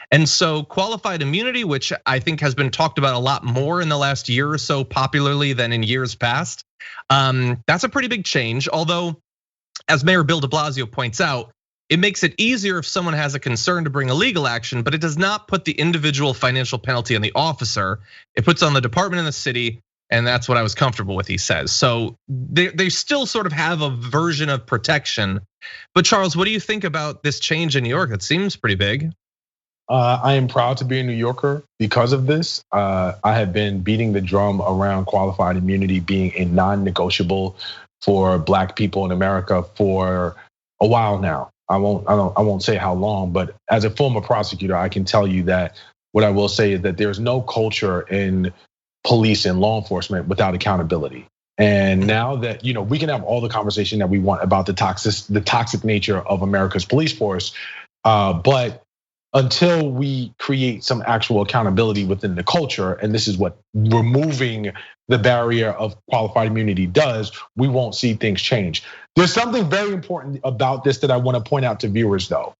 And so qualified immunity, which I think has been talked about a lot more in the last year or so popularly than in years past, that's a pretty big change. Although, as Mayor Bill de Blasio points out, it makes it easier if someone has a concern to bring a legal action, but it does not put the individual financial penalty on the officer. It puts on the department and the city. And that's what I was comfortable with, he says. So they still sort of have a version of protection. But Charles, what do you think about this change in New York? It seems pretty big. I am proud to be a New Yorker because of this. I have been beating the drum around qualified immunity being a non-negotiable for Black people in America for a while now. I won't say how long, but as a former prosecutor, I can tell you that what I will say is that there's no culture in police and law enforcement without accountability. And now that we can have all the conversation that we want about the toxic nature of America's police force, but until we create some actual accountability within the culture, and this is what removing the barrier of qualified immunity does, we won't see things change. There's something very important about this that I want to point out to viewers though.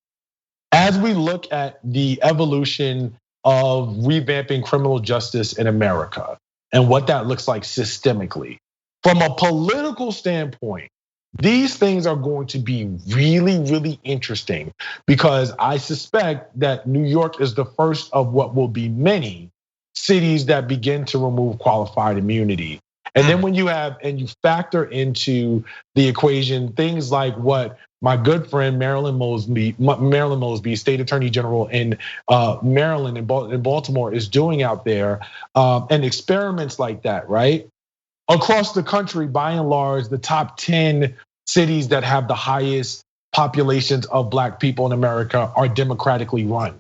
As we look at the evolution of revamping criminal justice in America and what that looks like systemically. From a political standpoint, these things are going to be really, really interesting because I suspect that New York is the first of what will be many cities that begin to remove qualified immunity. And then when you factor into the equation things like what my good friend Marilyn Mosby, State Attorney General in Maryland in Baltimore, is doing out there, and experiments like that, right? Across the country, by and large, the top 10 cities that have the highest populations of Black people in America are democratically run.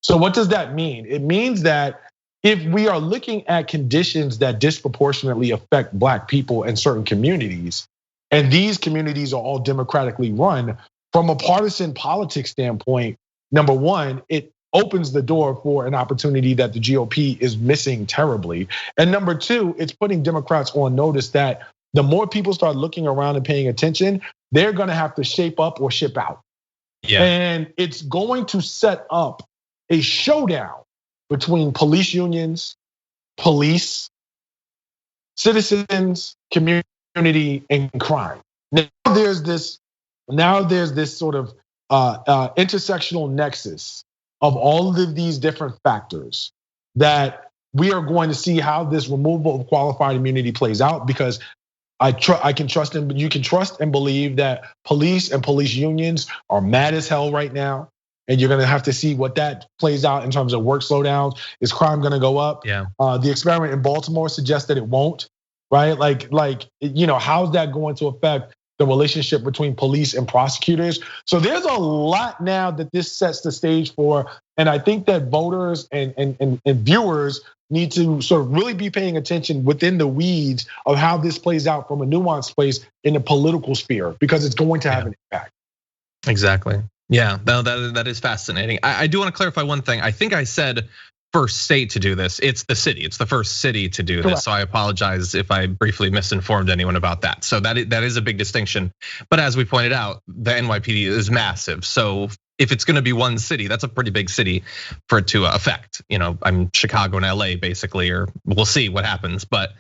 So what does that mean? It means that if we are looking at conditions that disproportionately affect Black people in certain communities, and these communities are all democratically run, from a partisan politics standpoint, number one, it opens the door for an opportunity that the GOP is missing terribly. And number two, it's putting Democrats on notice that the more people start looking around and paying attention, they're gonna have to shape up or ship out. Yeah. And it's going to set up a showdown between police unions, police, citizens, community, and crime. Now there's this sort of intersectional nexus of all of these different factors that we are going to see how this removal of qualified immunity plays out, because I can trust and you can trust and believe that police and police unions are mad as hell right now. And you're gonna have to see what that plays out in terms of work slowdowns. Is crime gonna go up? Yeah. The experiment in Baltimore suggests that it won't, right? How's that going to affect the relationship between police and prosecutors? So there's a lot now that this sets the stage for, and I think that voters and viewers need to sort of really be paying attention within the weeds of how this plays out from a nuanced place in the political sphere, because it's going to have an impact. Exactly. Yeah, no, that is fascinating. I do want to clarify one thing. I think I said first state to do this. It's the city. It's the first city to do this. So I apologize if I briefly misinformed anyone about that. So that is a big distinction. But as we pointed out, the NYPD is massive. So if it's going to be one city, that's a pretty big city for it to affect. I'm Chicago and LA basically, or we'll see what happens. But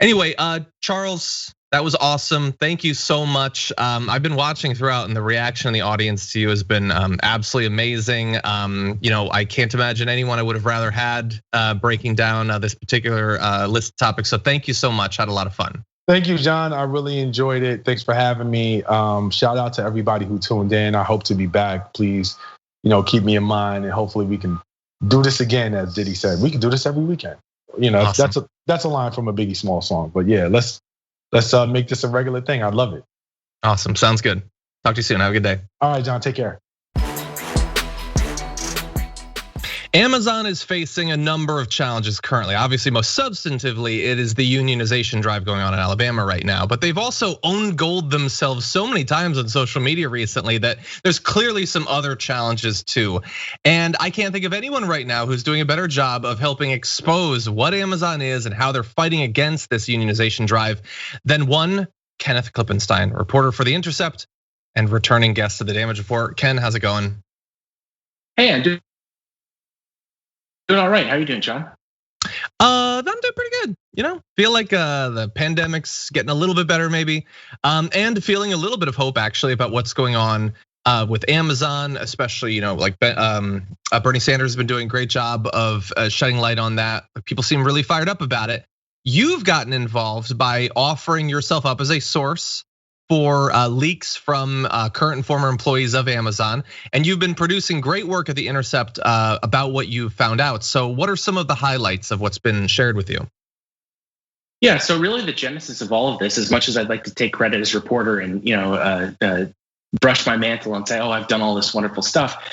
anyway, Charles, that was awesome. Thank you so much. I've been watching throughout, and the reaction of the audience to you has been absolutely amazing. I can't imagine anyone I would have rather had breaking down this particular list of topics. So thank you so much. Had a lot of fun. Thank you, John. I really enjoyed it. Thanks for having me. Shout out to everybody who tuned in. I hope to be back. Please, keep me in mind, and hopefully we can do this again. As Diddy said, we can do this every weekend. Awesome. That's a line from a Biggie Small song. But yeah, let's make this a regular thing. I love it. Awesome. Sounds good. Talk to you soon. Have a good day. All right, John. Take care. Amazon is facing a number of challenges currently. Obviously, most substantively, it is the unionization drive going on in Alabama right now. But they've also owned gold themselves so many times on social media recently that there's clearly some other challenges too. And I can't think of anyone right now who's doing a better job of helping expose what Amazon is and how they're fighting against this unionization drive than one Kenneth Klippenstein, reporter for The Intercept and returning guest to the Damage Report. Ken, how's it going? Hey, I'm doing all right. How are you doing, John? I'm doing pretty good. Feel like the pandemic's getting a little bit better, maybe, and feeling a little bit of hope actually about what's going on with Amazon, especially like Bernie Sanders has been doing a great job of shedding light on that. People seem really fired up about it. You've gotten involved by offering yourself up as a source for leaks from current and former employees of Amazon. And you've been producing great work at The Intercept about what you've found out. So what are some of the highlights of what's been shared with you? Yeah, so really the genesis of all of this, as much as I'd like to take credit as a reporter and brush my mantle and say, oh, I've done all this wonderful stuff.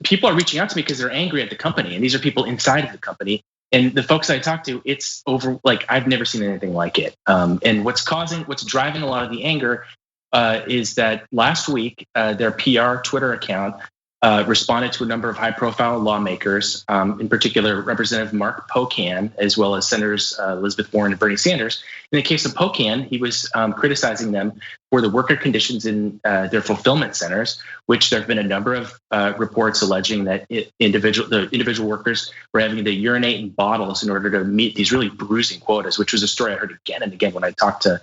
People are reaching out to me because they're angry at the company. And these are people inside of the company. And the folks I talk to, it's over, like I've never seen anything like it. And what's driving a lot of the anger is that last week, their PR Twitter account responded to a number of high-profile lawmakers, in particular Representative Mark Pocan, as well as Senators Elizabeth Warren and Bernie Sanders. In the case of Pocan, he was criticizing them for the worker conditions in their fulfillment centers, which there have been a number of reports alleging that the individual workers were having to urinate in bottles in order to meet these really bruising quotas, which was a story I heard again and again when I talked to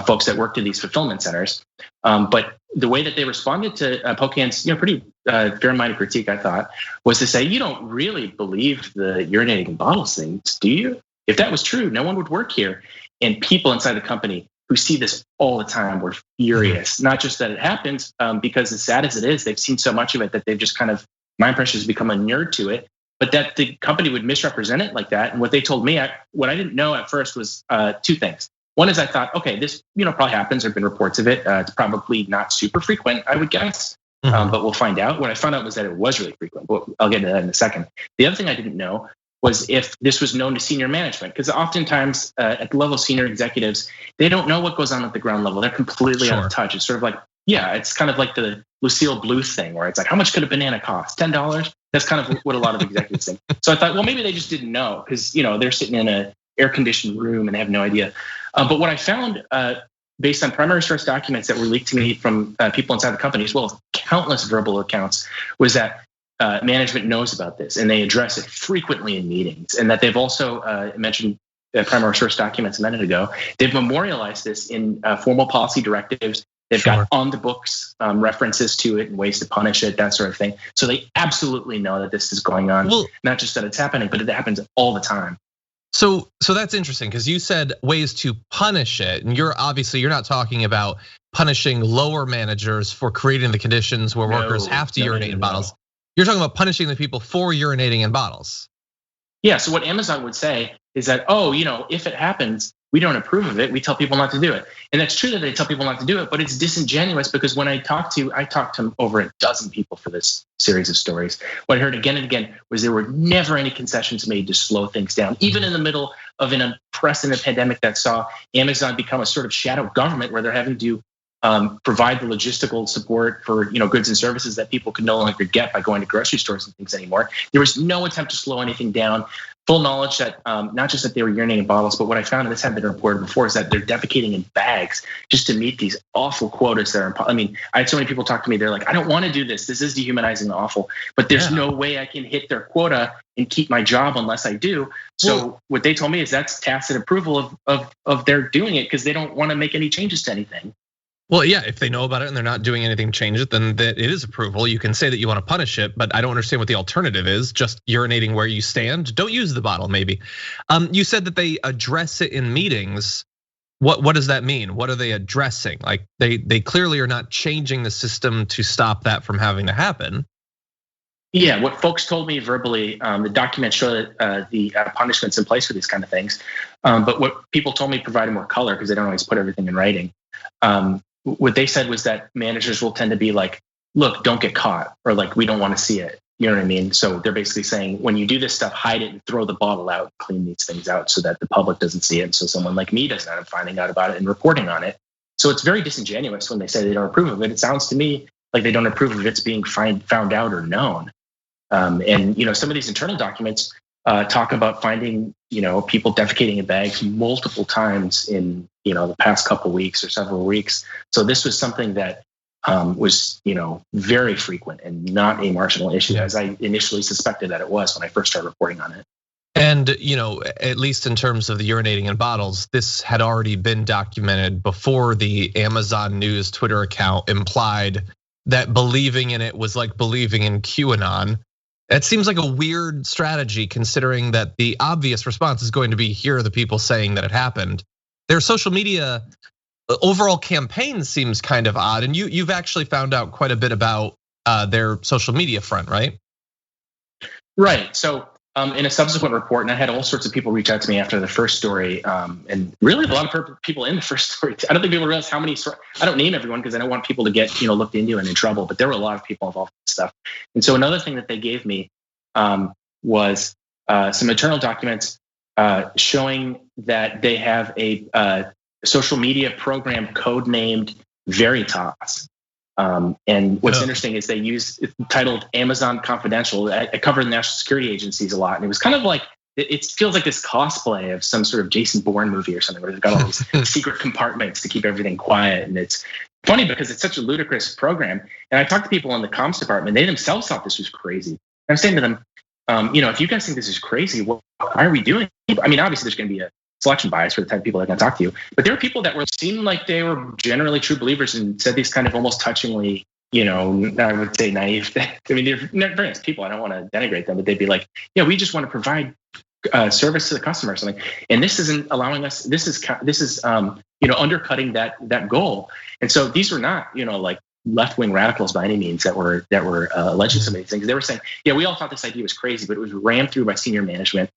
folks that worked in these fulfillment centers. But the way that they responded to Pocan's pretty fair-minded critique, I thought, was to say, you don't really believe the urinating in bottles things, do you? If that was true, no one would work here. And people inside the company who see this all the time were furious. Not just that it happens, because as sad as it is, they've seen so much of it that they've just my impression has become inured to it, but that the company would misrepresent it like that. And what they told me, what I didn't know at first was two things. One is I thought, okay, this probably happens. There've been reports of it. It's probably not super frequent, I would guess, but we'll find out. What I found out was that it was really frequent. But I'll get into that in a second. The other thing I didn't know was if this was known to senior management, because oftentimes at the level of senior executives, they don't know what goes on at the ground level. They're completely out of touch. It's sort of like, it's kind of like the Lucille Bluth thing, where it's like, how much could a banana cost? $10? That's kind of what a lot of executives think. So I thought, well, maybe they just didn't know because they're sitting in an air-conditioned room and they have no idea. But what I found, based on primary source documents that were leaked to me from people inside the company, as well as countless verbal accounts, was that management knows about this and they address it frequently in meetings, and that they've also mentioned primary source documents a minute ago. They've memorialized this in formal policy directives. They've got on the books references to it and ways to punish it, that sort of thing. So they absolutely know that this is going on. Well, not just that it's happening, but it happens all the time. So that's interesting because you said ways to punish it, and you're not talking about punishing lower managers for creating the conditions where workers have to urinate in bottles. You're talking about punishing the people for urinating in bottles. Yeah, so what Amazon would say is that, if it happens, we don't approve of it. We tell people not to do it. And that's true that they tell people not to do it, but it's disingenuous because when I talked to over a dozen people for this series of stories. What I heard again and again was there were never any concessions made to slow things down, even in the middle of an unprecedented pandemic that saw Amazon become a sort of shadow government where they're having to provide the logistical support for goods and services that people could no longer get by going to grocery stores and things anymore. There was no attempt to slow anything down. Full knowledge that not just that they were urinating in bottles, but what I found, and this had been reported before, is that they're defecating in bags just to meet these awful quotas that are. I had so many people talk to me. They're like, I don't want to do this. This is dehumanizing and awful. But there's no way I can hit their quota and keep my job unless I do. So what they told me is that's tacit approval of their doing it because they don't want to make any changes to anything. Well, yeah, if they know about it and they're not doing anything to change it, then that it is approval. You can say that you want to punish it, but I don't understand what the alternative is. Just urinating where you stand. Don't use the bottle, maybe. You said that they address it in meetings. What does that mean? What are they addressing? Like they clearly are not changing the system to stop that from having to happen. Yeah, what folks told me verbally, the documents show that the punishments in place for these kind of things. But what people told me provided more color because they don't always put everything in writing. What they said was that managers will tend to be like, look, don't get caught, or like, we don't want to see it. You know what I mean? So they're basically saying, when you do this stuff, hide it and throw the bottle out, clean these things out so that the public doesn't see it. And so someone like me doesn't end up finding out about it and reporting on it. So it's very disingenuous when they say they don't approve of it. It sounds to me like they don't approve of it's being found out or known. And some of these internal documents talk about finding people defecating in bags multiple times in the past couple weeks or several weeks. So this was something that was very frequent and not a marginal issue, as I initially suspected that it was when I first started reporting on it. And at least in terms of the urinating in bottles, this had already been documented before the Amazon News Twitter account implied that believing in it was like believing in QAnon. It seems like a weird strategy, considering that the obvious response is going to be, here are the people saying that it happened. Their social media overall campaign seems kind of odd, and you've actually found out quite a bit about their social media front, right? Right. So in a subsequent report, and I had all sorts of people reach out to me after the first story, and really a lot of people in the first story. I don't think people realize how many. I don't name everyone because I don't want people to get looked into and in trouble. But there were a lot of people involved in this stuff. And so another thing that they gave me was some internal documents showing that they have a social media program codenamed Veritas. And what's interesting is they use it's titled Amazon Confidential. I covered the national security agencies a lot, and it was kind of like, it feels like this cosplay of some sort of Jason Bourne movie or something, where they've got all these secret compartments to keep everything quiet. And it's funny because it's such a ludicrous program. And I talked to people in the comms department; they themselves thought this was crazy. And I'm saying to them, if you guys think this is crazy, why are we doing it? I mean, obviously there's going to be a selection bias for the type of people that are going to talk to you. But there are people that seemed like they were generally true believers and said these kind of almost touchingly, I would say naive things. I mean, they're very nice people. I don't want to denigrate them, but they'd be like, we just want to provide service to the customer or something. And this isn't allowing us, this is undercutting that goal. And so these were not, like left-wing radicals by any means that were alleging some of these things. They were saying, we all thought this idea was crazy, but it was rammed through by senior management.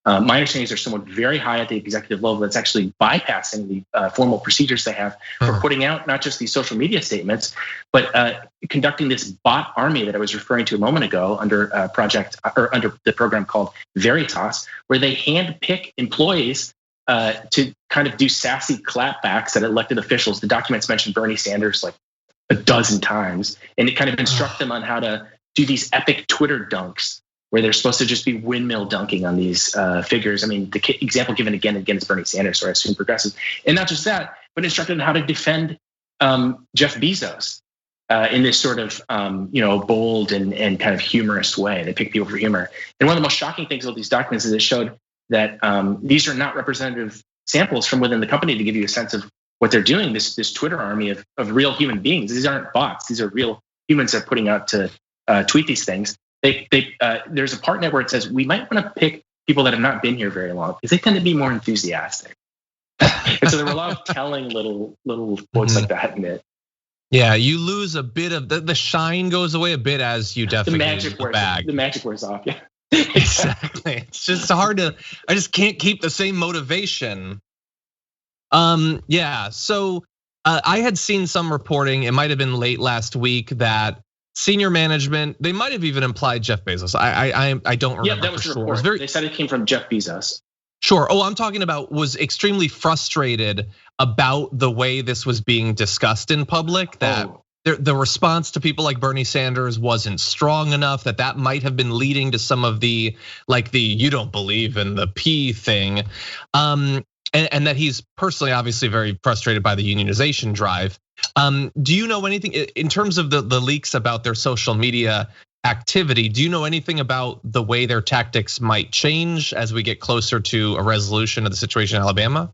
My understanding is there's someone very high at the executive level that's actually bypassing the formal procedures they have for putting out not just these social media statements, but conducting this bot army that I was referring to a moment ago under under the program called Veritas, where they handpick employees to kind of do sassy clapbacks at elected officials. The documents mentioned Bernie Sanders like a dozen times, and it kind of instruct them on how to do these epic Twitter dunks where they're supposed to just be windmill dunking on these figures. I mean, the example given again and again is Bernie Sanders, so I assume progressive. And not just that, but instructed them how to defend Jeff Bezos in this sort of bold and kind of humorous way. They pick people for humor. And one of the most shocking things about these documents is it showed that these are not representative samples from within the company to give you a sense of what they're doing, this Twitter army of real human beings. These aren't bots. These are real humans that are putting out to tweet these things. There's a part in it where it says we might want to pick people that have not been here very long because they tend to be more enthusiastic. And so there were a lot of telling little quotes like that in it. Yeah, you lose a bit of the shine goes away a bit as you definitely the magic wears off. Yeah, exactly. It's just hard to. I just can't keep the same motivation. So I had seen some reporting, it might have been late last week, that senior management, they might have even implied Jeff Bezos. I don't remember. Yeah, that was the report. They said it came from Jeff Bezos. Sure. Oh, I'm talking about was extremely frustrated about the way this was being discussed in public, that the response to people like Bernie Sanders wasn't strong enough, that might have been leading to some of the you don't believe in the P thing. And that he's personally obviously very frustrated by the unionization drive. Do you know anything in terms of the leaks about their social media activity? Do you know anything about the way their tactics might change as we get closer to a resolution of the situation in Alabama?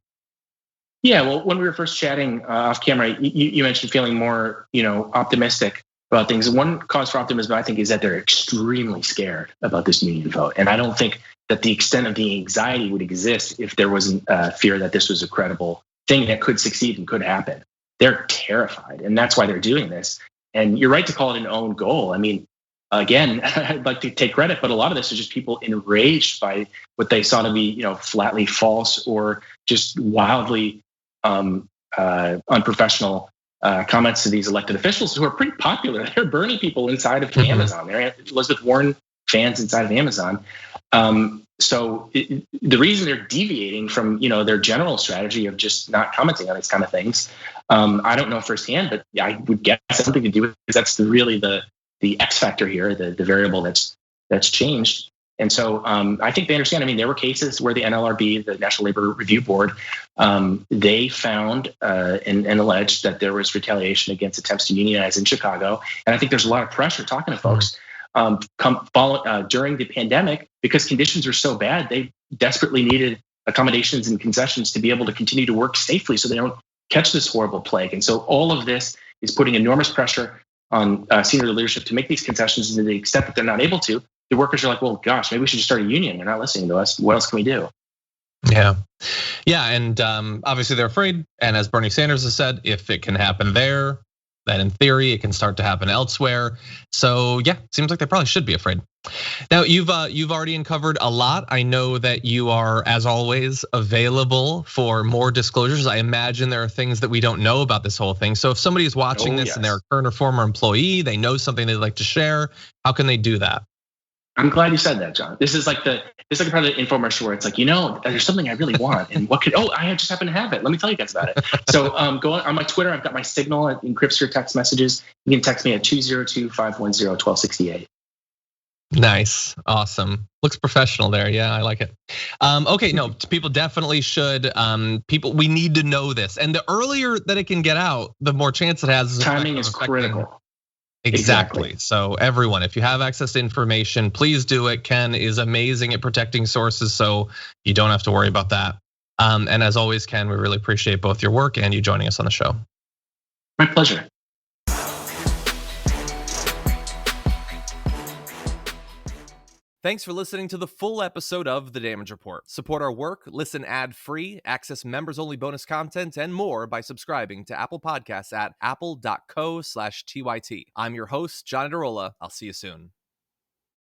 Yeah, well, when we were first chatting off camera, you mentioned feeling more, optimistic about things. One cause for optimism, I think, is that they're extremely scared about this union vote. And I don't think that the extent of the anxiety would exist if there wasn't fear that this was a credible thing that could succeed and could happen. They're terrified, and that's why they're doing this. And you're right to call it an own goal. I mean, again, I'd like to take credit, but a lot of this is just people enraged by what they saw to be, flatly false or just wildly unprofessional comments to these elected officials who are pretty popular. They're Bernie people inside of Amazon. They're Elizabeth Warren fans inside of Amazon. So the reason they're deviating from their general strategy of just not commenting on these kind of things, I don't know firsthand, but I would guess something to do with that's really the X factor here, the variable that's changed. And so I think they understand. I mean, there were cases where the NLRB, the National Labor Review Board, they found and alleged that there was retaliation against attempts to unionize in Chicago. And I think there's a lot of pressure talking to folks during the pandemic, because conditions are so bad, they desperately needed accommodations and concessions to be able to continue to work safely so they don't catch this horrible plague. And so all of this is putting enormous pressure on senior leadership to make these concessions, and to the extent that they're not able to, the workers are like, well, gosh, maybe we should just start a union. They're not listening to us. What else can we do? Yeah. And obviously they're afraid. And as Bernie Sanders has said, if it can happen there, then in theory it can start to happen elsewhere. So yeah, seems like they probably should be afraid. Now you've already uncovered a lot. I know that you are, as always, available for more disclosures. I imagine there are things that we don't know about this whole thing. So if somebody is watching this and they're a current or former employee, they know something they'd like to share, how can they do that? I'm glad you said that, John. This is like part of the infomercial where it's like, there's something I really want, and I just happen to have it. Let me tell you guys about it. So go on my Twitter. I've got my Signal. It encrypts your text messages. You can text me at 202-510-1268. Nice, awesome. Looks professional there. Yeah, I like it. Okay, no, people definitely should. We need to know this, and the earlier that it can get out, the more chance it has. Timing is critical. Exactly. So everyone, if you have access to information, please do it. Ken is amazing at protecting sources, so you don't have to worry about that. And as always, Ken, we really appreciate both your work and you joining us on the show. My pleasure. Thanks for listening to the full episode of The Damage Report. Support our work, listen ad-free, access members-only bonus content, and more by subscribing to Apple Podcasts at apple.co/TYT. I'm your host, John Adarola. I'll see you soon.